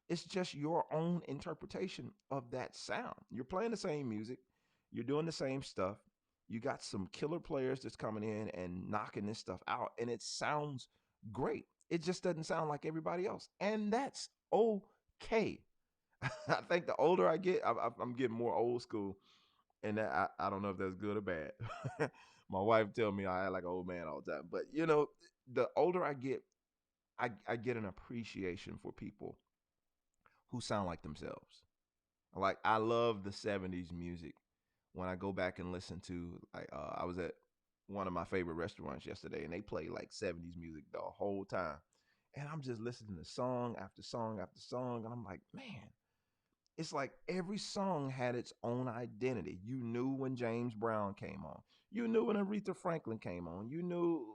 It's just your own interpretation of that sound. You're playing the same music, you're doing the same stuff. You got some killer players that's coming in and knocking this stuff out, and it sounds great. It just doesn't sound like everybody else, and that's okay. I think the older I get, I'm getting more old school, and I don't know if that's good or bad. My wife tell me I act like an old man all the time, but the older I get, I get an appreciation for people who sound like themselves. Like I love the '70s music. When I go back and listen to, like, I was at one of my favorite restaurants yesterday, and they play like '70s music the whole time, and I'm just listening to song after song after song, and I'm like, man, it's like every song had its own identity. You knew when James Brown came on. You knew when Aretha Franklin came on. You knew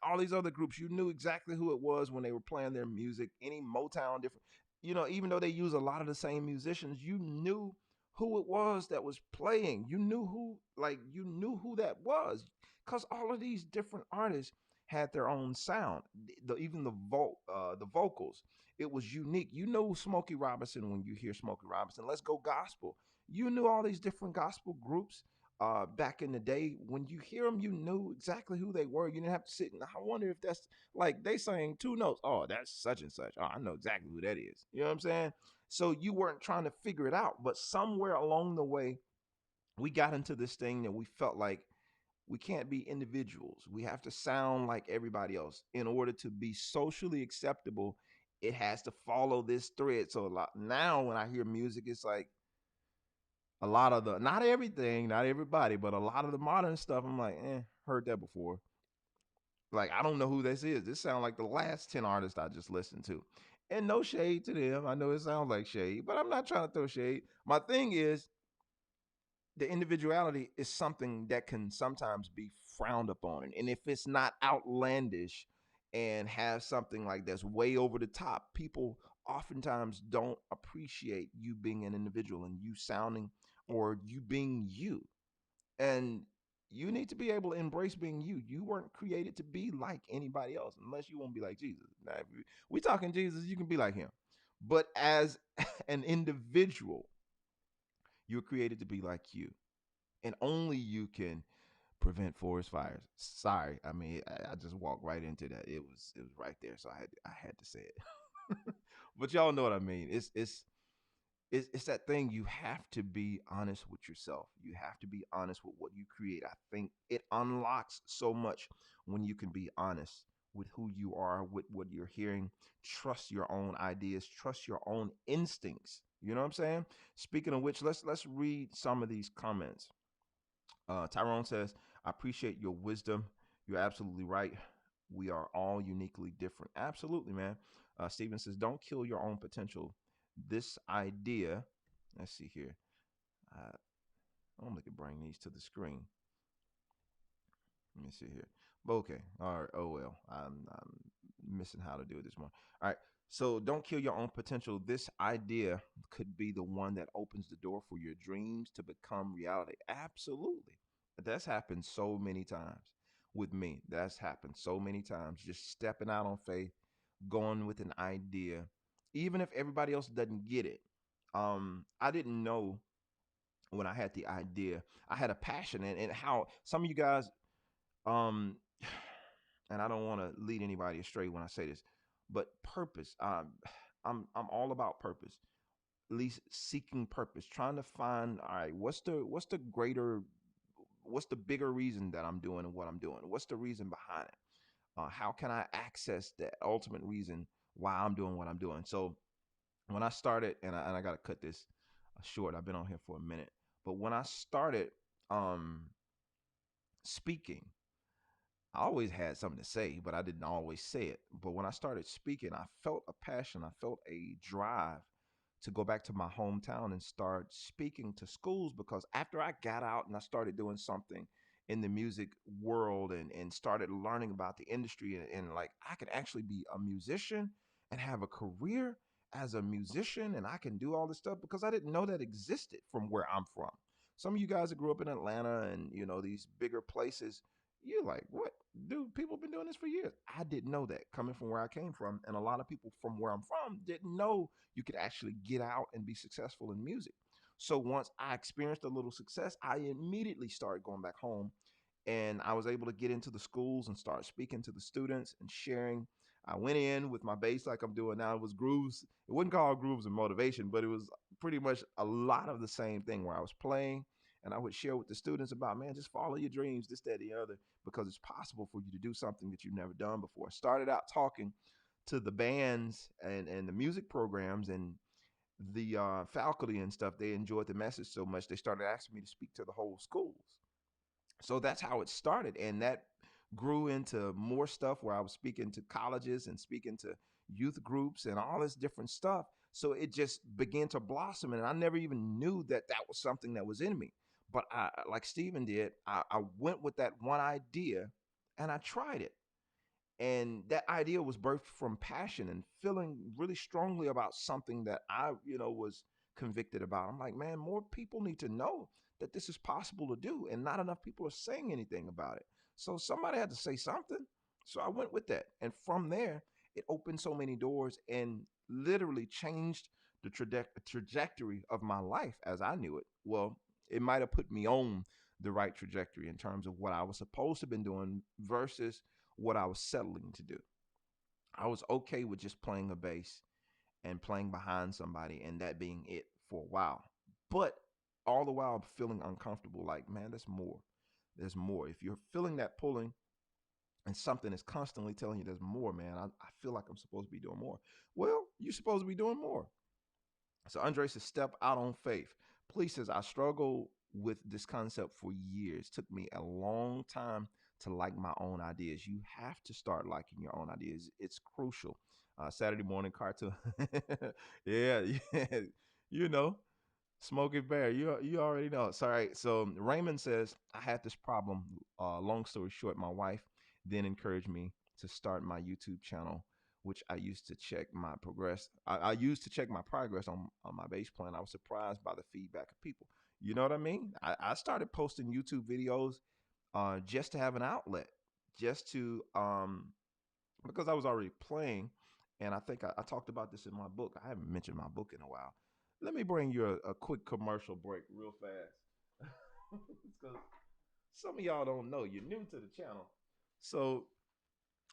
all these other groups. You knew exactly who it was when they were playing their music. Any Motown, different. Even though they use a lot of the same musicians, you knew who it was that was playing. You knew who that was, because all of these different artists had their own sound. Even the vocals, it was unique. You know Smokey Robinson when you hear Smokey Robinson. Let's go gospel. You knew all these different gospel groups back in the day. When you hear them, you knew exactly who they were. You didn't have to sit and I wonder if that's like they saying two notes. Oh, that's such and such. Oh, I know exactly who that is. You know what I'm saying? So you weren't trying to figure it out, but somewhere along the way, we got into this thing that we felt like we can't be individuals. We have to sound like everybody else in order to be socially acceptable. It has to follow this thread. So a lot now when I hear music, it's like a lot of the not everything, not everybody, but a lot of the modern stuff. I'm like, heard that before. Like I don't know who this is. This sounds like the last 10 artists I just listened to. And no shade to them. I know it sounds like shade, but I'm not trying to throw shade. My thing is the individuality is something that can sometimes be frowned upon. And if it's not outlandish and has something like that's way over the top, people oftentimes don't appreciate you being an individual and you sounding or you being you. And you need to be able to embrace being you. You weren't created to be like anybody else unless you want to be like Jesus. Now, if we talking Jesus, you can be like him. But as an individual, you're created to be like you. and only you can prevent forest fires. Sorry, I mean I just walked right into that. It was right there, so I had to say it. But y'all know what I mean. It's that thing. You have to be honest with yourself. You have to be honest with what you create. I think it unlocks so much when you can be honest with who you are, with what you're hearing. Trust your own ideas, trust your own instincts. You know what I'm saying? Speaking of which, let's read some of these comments. Tyrone says, I appreciate your wisdom. You're absolutely right. We are all uniquely different. Absolutely, man. Steven says, don't kill your own potential. This idea, let's see here. Uh, I'm going to bring these to the screen. Let me see here. Okay. All right. Oh, well. I'm missing how to do it this morning. All right. So don't kill your own potential. This idea could be the one that opens the door for your dreams to become reality. Absolutely. That's happened so many times with me. That's happened so many times. Just stepping out on faith, going with an idea, even if everybody else doesn't get it. I didn't know when I had the idea. I had a passion, and how some of you guys, um, and I don't want to lead anybody astray when I say this, but purpose. I'm all about purpose. At least seeking purpose, trying to find. All right, what's the bigger reason that I'm doing what I'm doing? What's the reason behind it? How can I access that ultimate reason why I'm doing what I'm doing? So when I started, and I got to cut this short. I've been on here for a minute, but when I started um, speaking, I always had something to say, but I didn't always say it. But when I started speaking, I felt a passion. I felt a drive to go back to my hometown and start speaking to schools, because after I got out and I started doing something in the music world, and started learning about the industry, and like I could actually be a musician and have a career as a musician, and I can do all this stuff because I didn't know that existed from where I'm from. Some of you guys that grew up in Atlanta and these bigger places, you're like, what? Dude, people have been doing this for years. I didn't know that, coming from where I came from. And a lot of people from where I'm from didn't know you could actually get out and be successful in music. So once I experienced a little success, I immediately started going back home, and I was able to get into the schools and start speaking to the students and sharing. I went in with my bass like I'm doing now. It was grooves. It wasn't called grooves and motivation, but it was pretty much a lot of the same thing, where I was playing and I would share with the students about, man, just follow your dreams, this, that, the other, because it's possible for you to do something that you've never done before. I started out talking to the bands and the music programs and the faculty and stuff. They enjoyed the message so much, they started asking me to speak to the whole schools. So that's how it started, and that grew into more stuff, where I was speaking to colleges and speaking to youth groups and all this different stuff. So it just began to blossom, and I never even knew that that was something that was in me. But I, like Stephen did, I went with that one idea and I tried it. And that idea was birthed from passion and feeling really strongly about something that I was convicted about. I'm like, man, more people need to know that this is possible to do, and not enough people are saying anything about it. So somebody had to say something. So I went with that, and from there it opened so many doors and literally changed the trajectory of my life as I knew it. Well, it might have put me on the right trajectory in terms of what I was supposed to have been doing versus what I was settling to do. I was okay with just playing a bass and playing behind somebody and that being it for a while. But all the while feeling uncomfortable, like, man, there's more. There's more. If you're feeling that pulling and something is constantly telling you there's more, man, I feel like I'm supposed to be doing more. Well, you're supposed to be doing more. So Andre says, step out on faith. Please says, I struggle with this concept for years. Took me a long time to like my own ideas. You have to start liking your own ideas. It's crucial. Saturday morning cartoon. Yeah, yeah. You know, Smokey Bear. You already know. Sorry. So Raymond says, I had this problem. Long story short, my wife then encouraged me to start my YouTube channel, which I used to check my progress. I used to check my progress on my bass playing. I was surprised by the feedback of people. You know what I mean? I started posting YouTube videos just to have an outlet, just to because I was already playing, and I think I talked about this in my book. I haven't mentioned my book in a while. Let me bring you a quick commercial break real fast. Because some of y'all don't know. You're new to the channel. So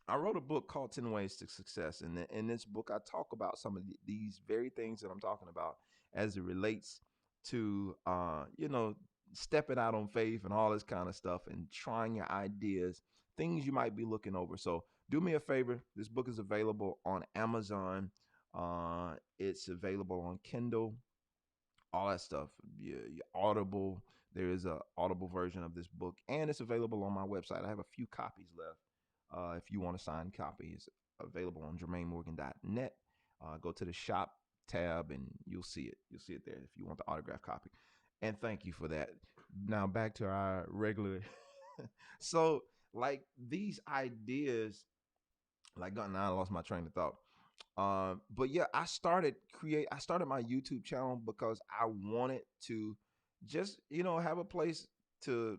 I wrote a book called 10 Ways to Success. And in this book, I talk about some of these very things that I'm talking about as it relates to, stepping out on faith and all this kind of stuff and trying your ideas, things you might be looking over. So do me a favor. This book is available on Amazon. It's available on Kindle, all that stuff. Your Audible. There is a Audible version of this book, and it's available on my website. I have a few copies left. If you want a signed copy, it's available on JermaineMorgan.net. Go to the shop tab, and you'll see it. You'll see it there if you want the autographed copy. And thank you for that. Now back to our regular. So, like these ideas, like now I lost my train of thought. But yeah, I started my YouTube channel because I wanted to just, have a place to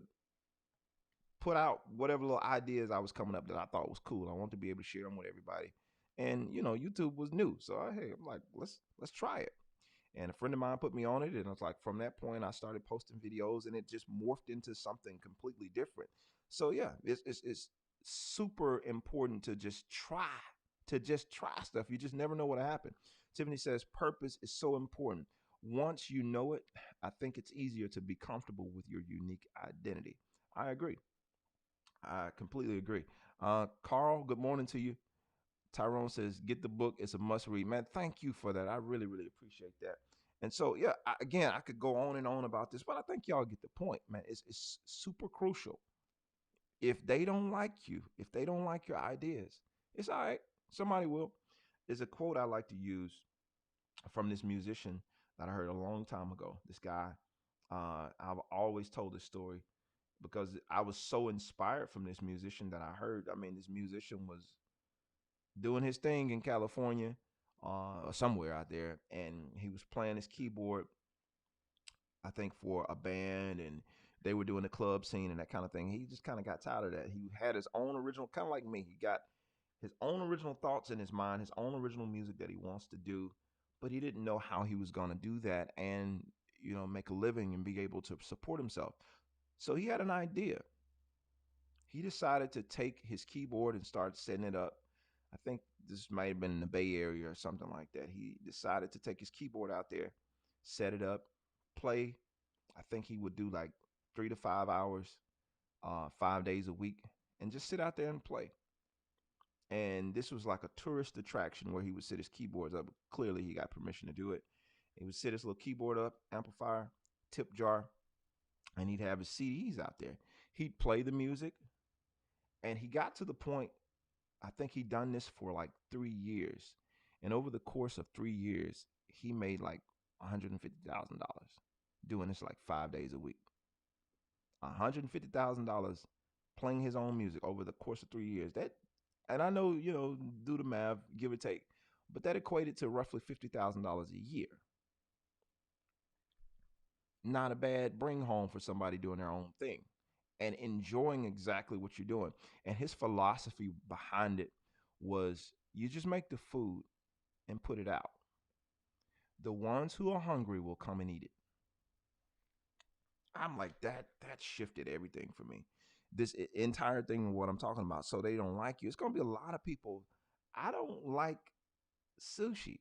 put out whatever little ideas I was coming up that I thought was cool. I wanted to be able to share them with everybody. And YouTube was new. So hey, I'm like, let's try it. And a friend of mine put me on it, and I was like, from that point, I started posting videos, and it just morphed into something completely different. So yeah, it's super important to just try stuff. You just never know what'll happen. Tiffany says purpose is so important. Once you know it, I think it's easier to be comfortable with your unique identity. I agree. I completely agree. Carl, good morning to you. Tyrone says, get the book. It's a must read. Man, thank you for that. I really, really appreciate that. And so, yeah, again, I could go on and on about this, but I think y'all get the point, man. It's super crucial. If they don't like you, if they don't like your ideas, it's all right. Somebody will. There's a quote I like to use from this musician that I heard a long time ago. This guy, I've always told this story because I was so inspired from this musician that I heard. I mean, this musician was doing his thing in California, or somewhere out there, and he was playing his keyboard, I think, for a band, and they were doing the club scene and that kind of thing. He just kind of got tired of that. He had his own original, kind of like me. He got his own original thoughts in his mind, his own original music that he wants to do, but he didn't know how he was going to do that and, make a living and be able to support himself. So he had an idea. He decided to take his keyboard and start setting it up. I think this might have been in the Bay Area or something like that. He decided to take his keyboard out there, set it up, play. I think he would do like 3 to 5 hours, 5 days a week, and just sit out there and play. And this was like a tourist attraction where he would set his keyboards up. Clearly, he got permission to do it. He would set his little keyboard up, amplifier, tip jar, and he'd have his CDs out there. He'd play the music, and he got to the point, I think he done this for like 3 years. And over the course of 3 years, he made like $150,000 doing this like 5 days a week. $150,000 playing his own music over the course of 3 years. And I know, do the math, give or take, but that equated to roughly $50,000 a year. Not a bad bring home for somebody doing their own thing and enjoying exactly what you're doing. And his philosophy behind it was you just make the food and put it out. The ones who are hungry will come and eat it. I'm like, that shifted everything for me. This entire thing of what I'm talking about. So they don't like you. It's gonna be a lot of people. I don't like sushi.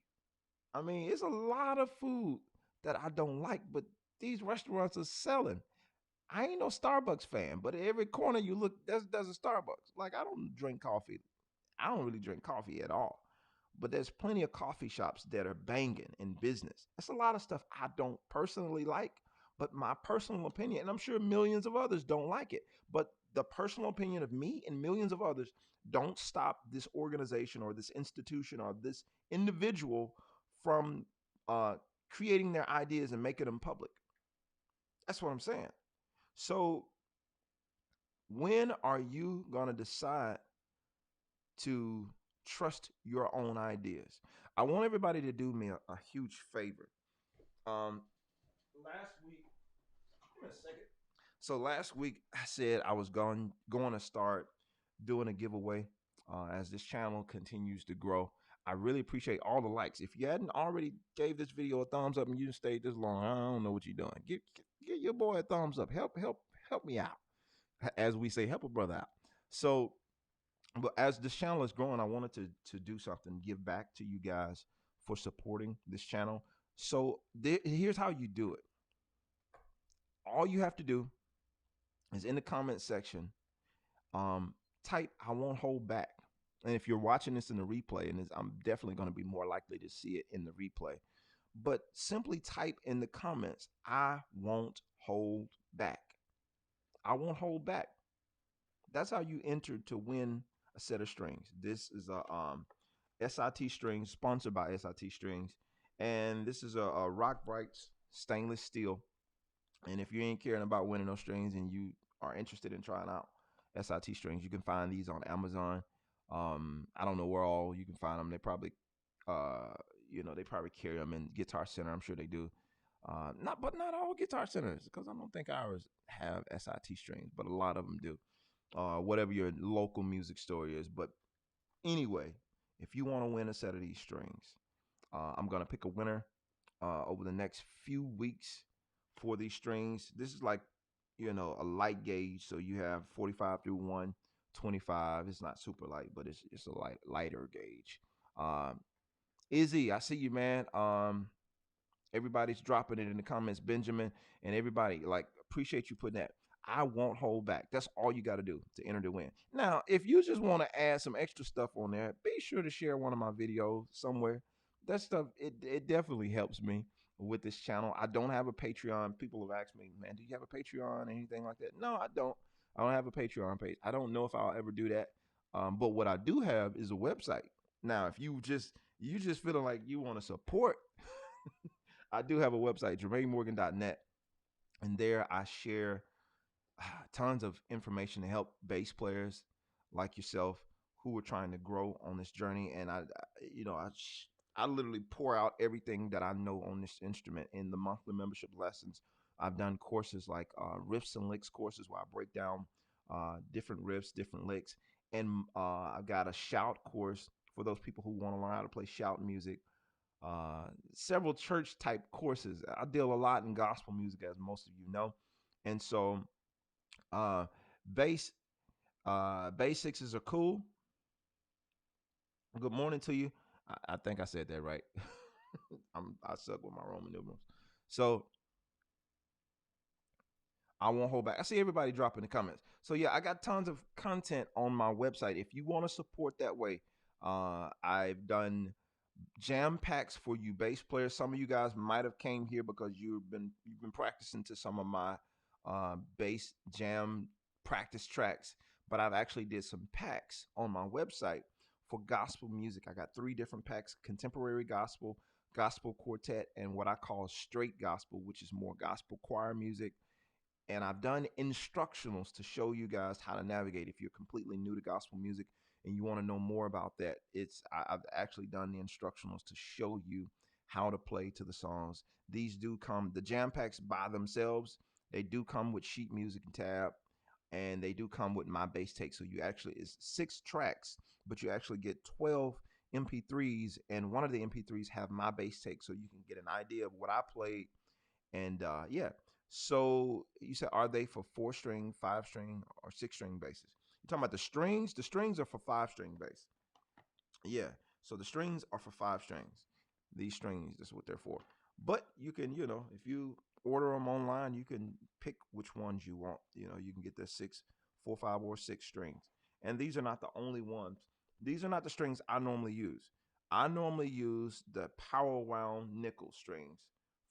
I mean, it's a lot of food that I don't like, but these restaurants are selling. I ain't no Starbucks fan, but every corner you look, there's a Starbucks. Like I don't drink coffee. I don't really drink coffee at all. But there's plenty of coffee shops that are banging in business. That's a lot of stuff I don't personally like, but my personal opinion, and I'm sure millions of others don't like it, but the personal opinion of me and millions of others don't stop this organization or this institution or this individual from uh, creating their ideas and making them public. That's what I'm saying. So when are you going to decide to trust your own ideas? I want everybody to do me a huge favor. Last week, give me a second. So last week I said I was going to start doing a giveaway as this channel continues to grow. I really appreciate all the likes. If you hadn't already gave this video a thumbs up and you stayed this long, I don't know what you're doing. Give your boy a thumbs up. Help me out. As we say, help a brother out. So, but as this channel is growing, I wanted to do something, give back to you guys for supporting this channel. So here's how you do it. All you have to do is in the comment section, type "I won't hold back." And if you're watching this in the replay, and I'm definitely going to be more likely to see it in the replay, but simply type in the comments, "I won't hold back." I won't hold back. That's how you enter to win a set of strings. This is a SIT strings, sponsored by SIT strings, and this is a Rock Brights stainless steel. And if you ain't caring about winning those strings and you are interested in trying out SIT strings, you can find these on Amazon. I don't know where all you can find them. They probably, uh, they probably carry them in Guitar Center. I'm sure they do. But not all Guitar Centers, because I don't think ours have SIT strings, but a lot of them do. Whatever your local music store is. But anyway, if you want to win a set of these strings, I'm gonna pick a winner over the next few weeks for these strings. This is like, a light gauge. So you have 45 through 125. It's not super light, but it's a lighter gauge. Um, Izzy, I see you, man. Everybody's dropping it in the comments. Benjamin and everybody, like, appreciate you putting that. I won't hold back. That's all you got to do to enter the win. Now, if you just want to add some extra stuff on there, be sure to share one of my videos somewhere. That stuff, it definitely helps me with this channel. I don't have a Patreon. People have asked me, man, do you have a Patreon, anything like that? No, I don't. I don't have a Patreon page. I don't know if I'll ever do that. But what I do have is a website. Now, if you just feeling like you want to support, I do have a website, JermaineMorgan.net, and there I share tons of information to help bass players like yourself who are trying to grow on this journey. And I literally pour out everything that I know on this instrument in the monthly membership lessons. I've done courses like riffs and licks courses where I break down different riffs, different licks, and I've got a shout course for those people who want to learn how to play shout music. Several church type courses. I deal a lot in gospel music, as most of you know, and so uh, bass basics are cool. Good morning to you. I think I said that right. I suck with my Roman numerals. So I won't hold back. I see everybody dropping the comments. So yeah, I got tons of content on my website. If you want to support that way, I've done jam packs for you bass players. Some of you guys might have came here because you've been practicing to some of my bass jam practice tracks, but I've actually did some packs on my website for gospel music. I got 3 different packs: contemporary gospel, gospel quartet, and what I call straight gospel, which is more gospel choir music. And I've done instructionals to show you guys how to navigate. If you're completely new to gospel music and you want to know more about that, I've actually done the instructionals to show you how to play to the songs. These do come, the jam packs by themselves, they do come with sheet music and tab, and they do come with my bass take. So you actually, it's 6 tracks, but you actually get 12 MP3s, and one of the MP3s have my bass take, so you can get an idea of what I played. And yeah, so you said, are they for 4-string, 5-string, or 6-string basses? You're talking about the strings? The strings are for 5-string bass. Yeah, so the strings are for 5 strings. These strings, that's what they're for. But you can, if you order them online, you can pick which ones you want. You can get the 6, 4, 5, or 6 strings. And these are not the only ones. These are not the strings I normally use. I normally use the power wound nickel strings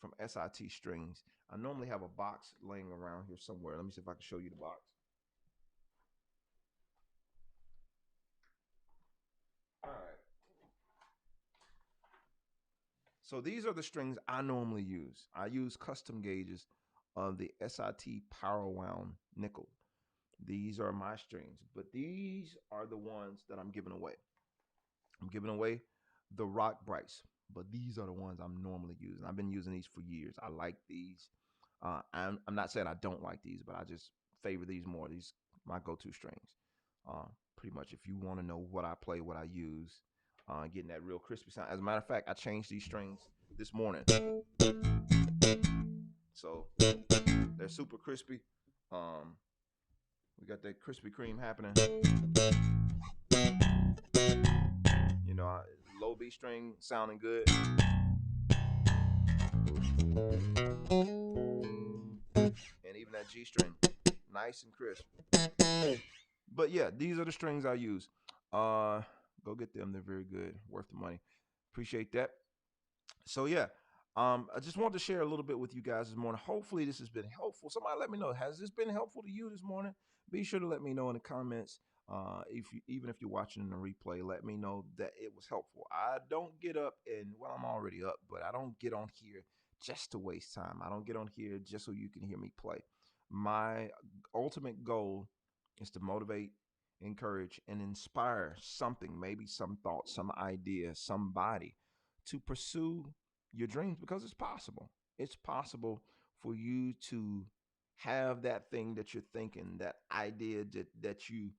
from SIT strings. I normally have a box laying around here somewhere. Let me see if I can show you the box. All right. So these are the strings I normally use. I use custom gauges of the SIT power wound nickel. These are my strings, but these are the ones that I'm giving away. I'm giving away the Rock Brights, but these are the ones I'm normally using. I've been using these for years. I like these. I'm not saying I don't like these, but I just favor these more. These my go-to strings. Pretty much, if you want to know what I play, what I use, getting that real crispy sound. As a matter of fact, I changed these strings this morning. So They're super crispy. Um, we got that Krispy Kreme happening. You know, low B string sounding good, and even that G string, nice and crisp. But yeah, these are the strings I use. Uh, go get them; they're very good, worth the money. Appreciate that. So yeah, I just wanted to share a little bit with you guys this morning. Hopefully, this has been helpful. Somebody let me know. Has this been helpful to you this morning? Be sure to let me know in the comments. If you, even if you're watching the replay, let me know that it was helpful. I don't get up and well, I'm already up, but I don't get on here just to waste time. I don't get on here just so you can hear me play. My ultimate goal is to motivate, encourage, and inspire something, maybe some thought, some idea, somebody to pursue your dreams because it's possible. It's possible for you to have that thing that you're thinking, that idea that you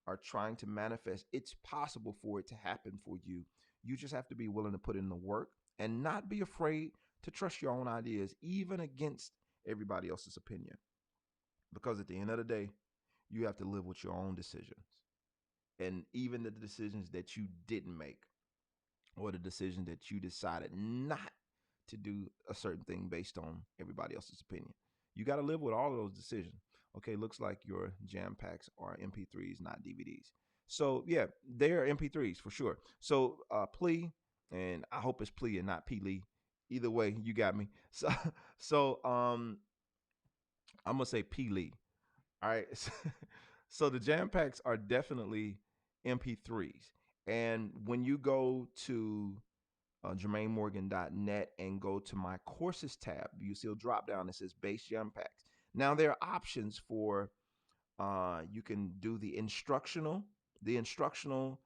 are trying to manifest. It's possible for it to happen for you. You just have to be willing to put in the work and not be afraid to trust your own ideas, even against everybody else's opinion. Because at the end of the day, you have to live with your own decisions. And even the decisions that you didn't make, or the decision that you decided not to do a certain thing based on everybody else's opinion. You got to live with all of those decisions. Okay, looks like your jam packs are MP3s, not DVDs. So yeah, they're MP3s for sure. So plea, and I hope it's plea and not P Lee. Either way, you got me. So I'm gonna say P Lee. All right. So the jam packs are definitely MP3s. And when you go to JermaineMorgan.net and go to my courses tab, you see a drop down that says base jam packs. Now there are options for you can do the instructional. The instructional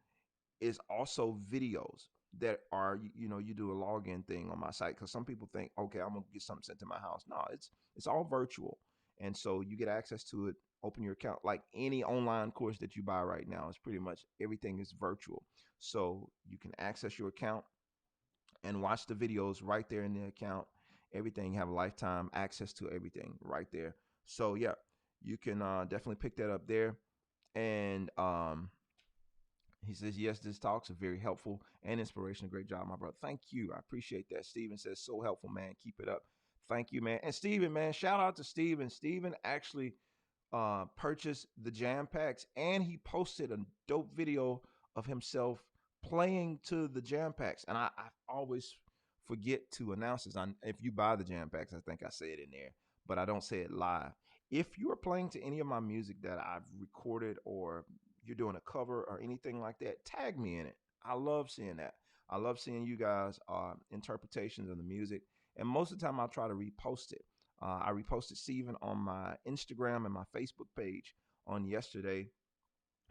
is also videos that are you do a login thing on my site because some people think, okay, I'm gonna get something sent to my house. No, it's all virtual, and so you get access to it. Open your account like any online course that you buy right now. It's pretty much everything is virtual, so you can access your account and watch the videos right there in the account. Everything, have lifetime access to everything right there. So yeah, you can definitely pick that up there. And he says, yes, this talks are very helpful and inspirational. Great job, my brother. Thank you. I appreciate that. Steven says, so helpful, man. Keep it up. Thank you, man. And Steven, man, shout out to Steven. Steven actually purchased the jam packs and he posted a dope video of himself playing to the jam packs. And I always forget to announce this. If you buy the jam packs, I think I say it in there, but I don't say it live. If you are playing to any of my music that I've recorded, or you're doing a cover or anything like that, tag me in it. I love seeing that. I love seeing you guys interpretations of the music. And most of the time I'll try to repost it. I reposted Steven on my Instagram and my Facebook page on yesterday.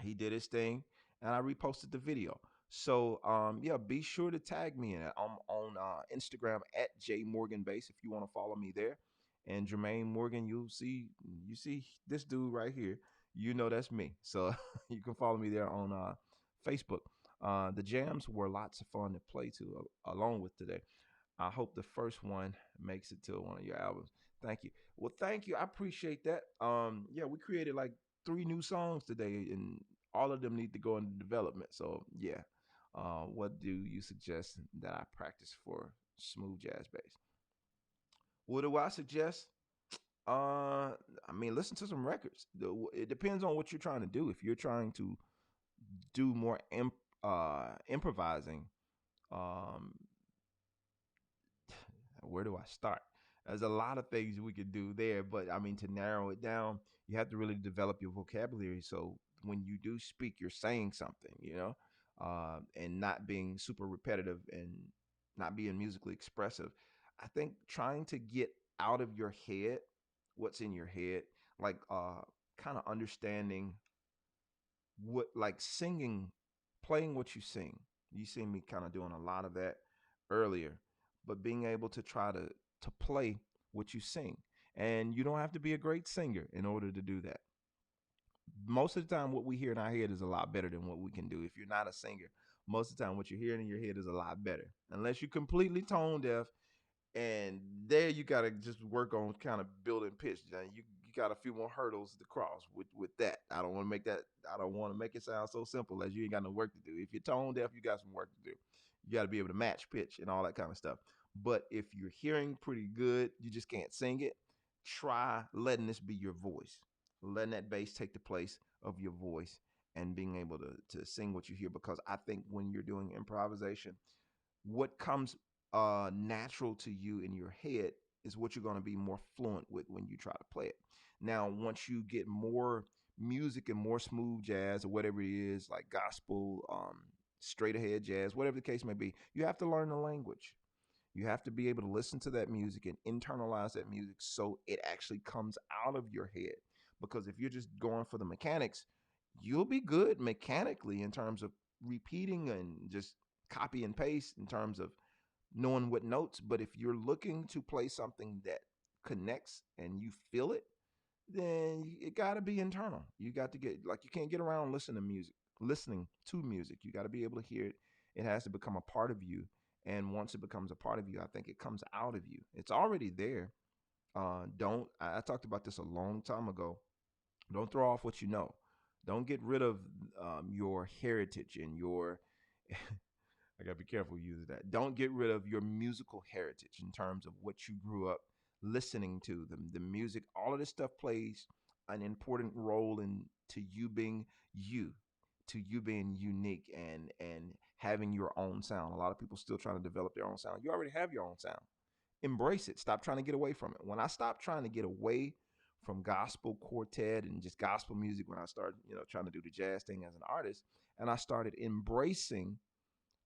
He did his thing, and I reposted the video. So yeah, be sure to tag me in it. I'm on Instagram at JMorganBase if you want to follow me there. And Jermaine Morgan, you see this dude right here. You know that's me. So you can follow me there on Facebook. The jams were lots of fun to play to along with today. I hope the first one makes it to one of your albums. Thank you. Well, thank you. I appreciate that. Yeah, we created like 3 new songs today, and all of them need to go into development. So yeah. What do you suggest that I practice for smooth jazz bass? What do I suggest? I mean, listen to some records. It depends on what you're trying to do. If you're trying to do more improvising, um, where do I start? There's a lot of things we could do there, but I mean, to narrow it down, you have to really develop your vocabulary. So when you do speak, you're saying something, and not being super repetitive and not being musically expressive. I think trying to get out of your head what's in your head, like kind of understanding what, like singing, playing what you sing. You see me kind of doing a lot of that earlier, but being able to try to play what you sing. And you don't have to be a great singer in order to do that. Most of the time what we hear in our head is a lot better than what we can do. If you're not a singer, most of the time what you're hearing in your head is a lot better. Unless you're completely tone deaf, And there you gotta just work on kind of building pitch. Now, you got a few more hurdles to cross with that. I don't want to make that. I don't want to make it sound so simple as you ain't got no work to do. If you're tone deaf, you got some work to do. You got to be able to match pitch and all that kind of stuff. But if you're hearing pretty good, you just can't sing it. Try letting this be your voice, letting that bass take the place of your voice, and being able to sing what you hear. Because I think when you're doing improvisation, what comes natural to you in your head is what you're going to be more fluent with when you try to play it. Now, once you get more music and more smooth jazz or whatever it is, like gospel, straight ahead jazz, whatever the case may be, you have to learn the language. You have to be able to listen to that music and internalize that music so it actually comes out of your head. Because if you're just going for the mechanics, you'll be good mechanically in terms of repeating and just copy and paste in terms of knowing what notes. But if you're looking to play something that connects and you feel it, then it got to be internal. You got to get, like, you can't get around listening to music. You got to be able to hear it. It has to become a part of you. And once it becomes a part of you, I think it comes out of you. It's already there. Don't I talked about this a long time ago. Don't throw off what you know. Don't get rid of your heritage and your I gotta be careful using that. Don't get rid of your musical heritage in terms of what you grew up listening to. The music, all of this stuff plays an important role in to you being you, to you being unique and having your own sound. A lot of people still trying to develop their own sound. You already have your own sound. Embrace it. Stop trying to get away from it. When I stopped trying to get away from gospel quartet and just gospel music, when I started, trying to do the jazz thing as an artist, and I started embracing,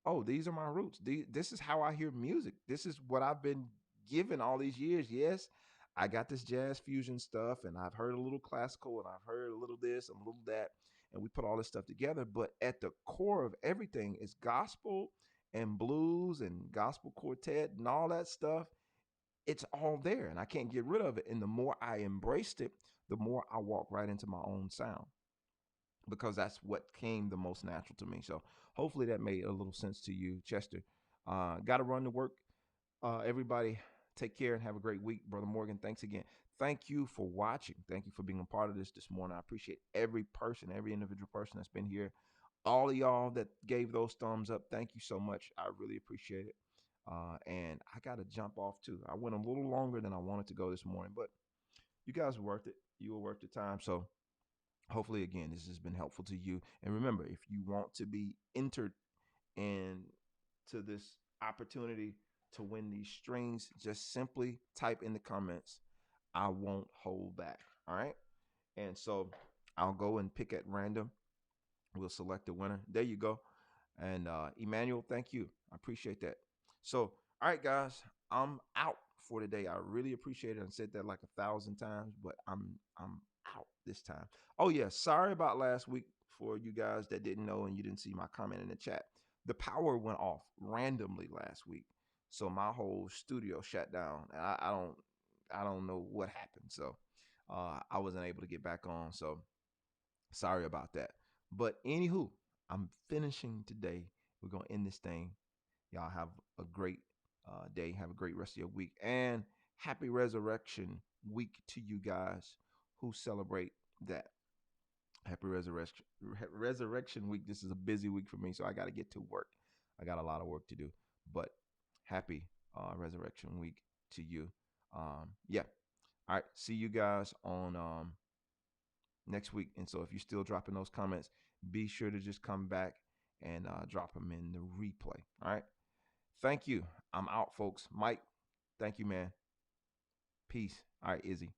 oh, these are my roots. This is how I hear music. This is what I've been given all these years. Yes, I got this jazz fusion stuff, and I've heard a little classical, and I've heard a little this and a little that, and we put all this stuff together. But at the core of everything is gospel and blues and gospel quartet and all that stuff. It's all there, and I can't get rid of it. And the more I embraced it, the more I walk right into my own sound because that's what came the most natural to me. So hopefully that made a little sense to you, Chester. Got to run to work. Everybody, take care and have a great week. Brother Morgan, thanks again. Thank you for watching. Thank you for being a part of this morning. I appreciate every person, every individual person that's been here. All of y'all that gave those thumbs up, thank you so much. I really appreciate it. And I got to jump off too. I went a little longer than I wanted to go this morning, but you guys were worth it. You were worth the time. So hopefully, again, this has been helpful to you. And remember, if you want to be entered into this opportunity to win these strings, just simply type in the comments, I won't hold back. All right. And so I'll go and pick at random. We'll select the winner. There you go. And Emmanuel, thank you. I appreciate that. So, all right, guys, I'm out for today. I really appreciate it. I said that like 1,000 times, but I'm out this time. Oh yeah, sorry about last week for you guys that didn't know and you didn't see my comment in the chat. The power went off randomly last week, so my whole studio shut down. And I don't know what happened. So I wasn't able to get back on. So sorry about that. But anywho, I'm finishing today. We're gonna end this thing. Y'all have a great day. Have a great rest of your week. And happy Resurrection Week to you guys who celebrate that. Happy Resurrection Week. This is a busy week for me, so I got to get to work. I got a lot of work to do. But happy Resurrection Week to you. Yeah. All right. See you guys on next week. And so if you're still dropping those comments, be sure to just come back and drop them in the replay. All right. Thank you. I'm out, folks. Mike, thank you, man. Peace. All right, Izzy.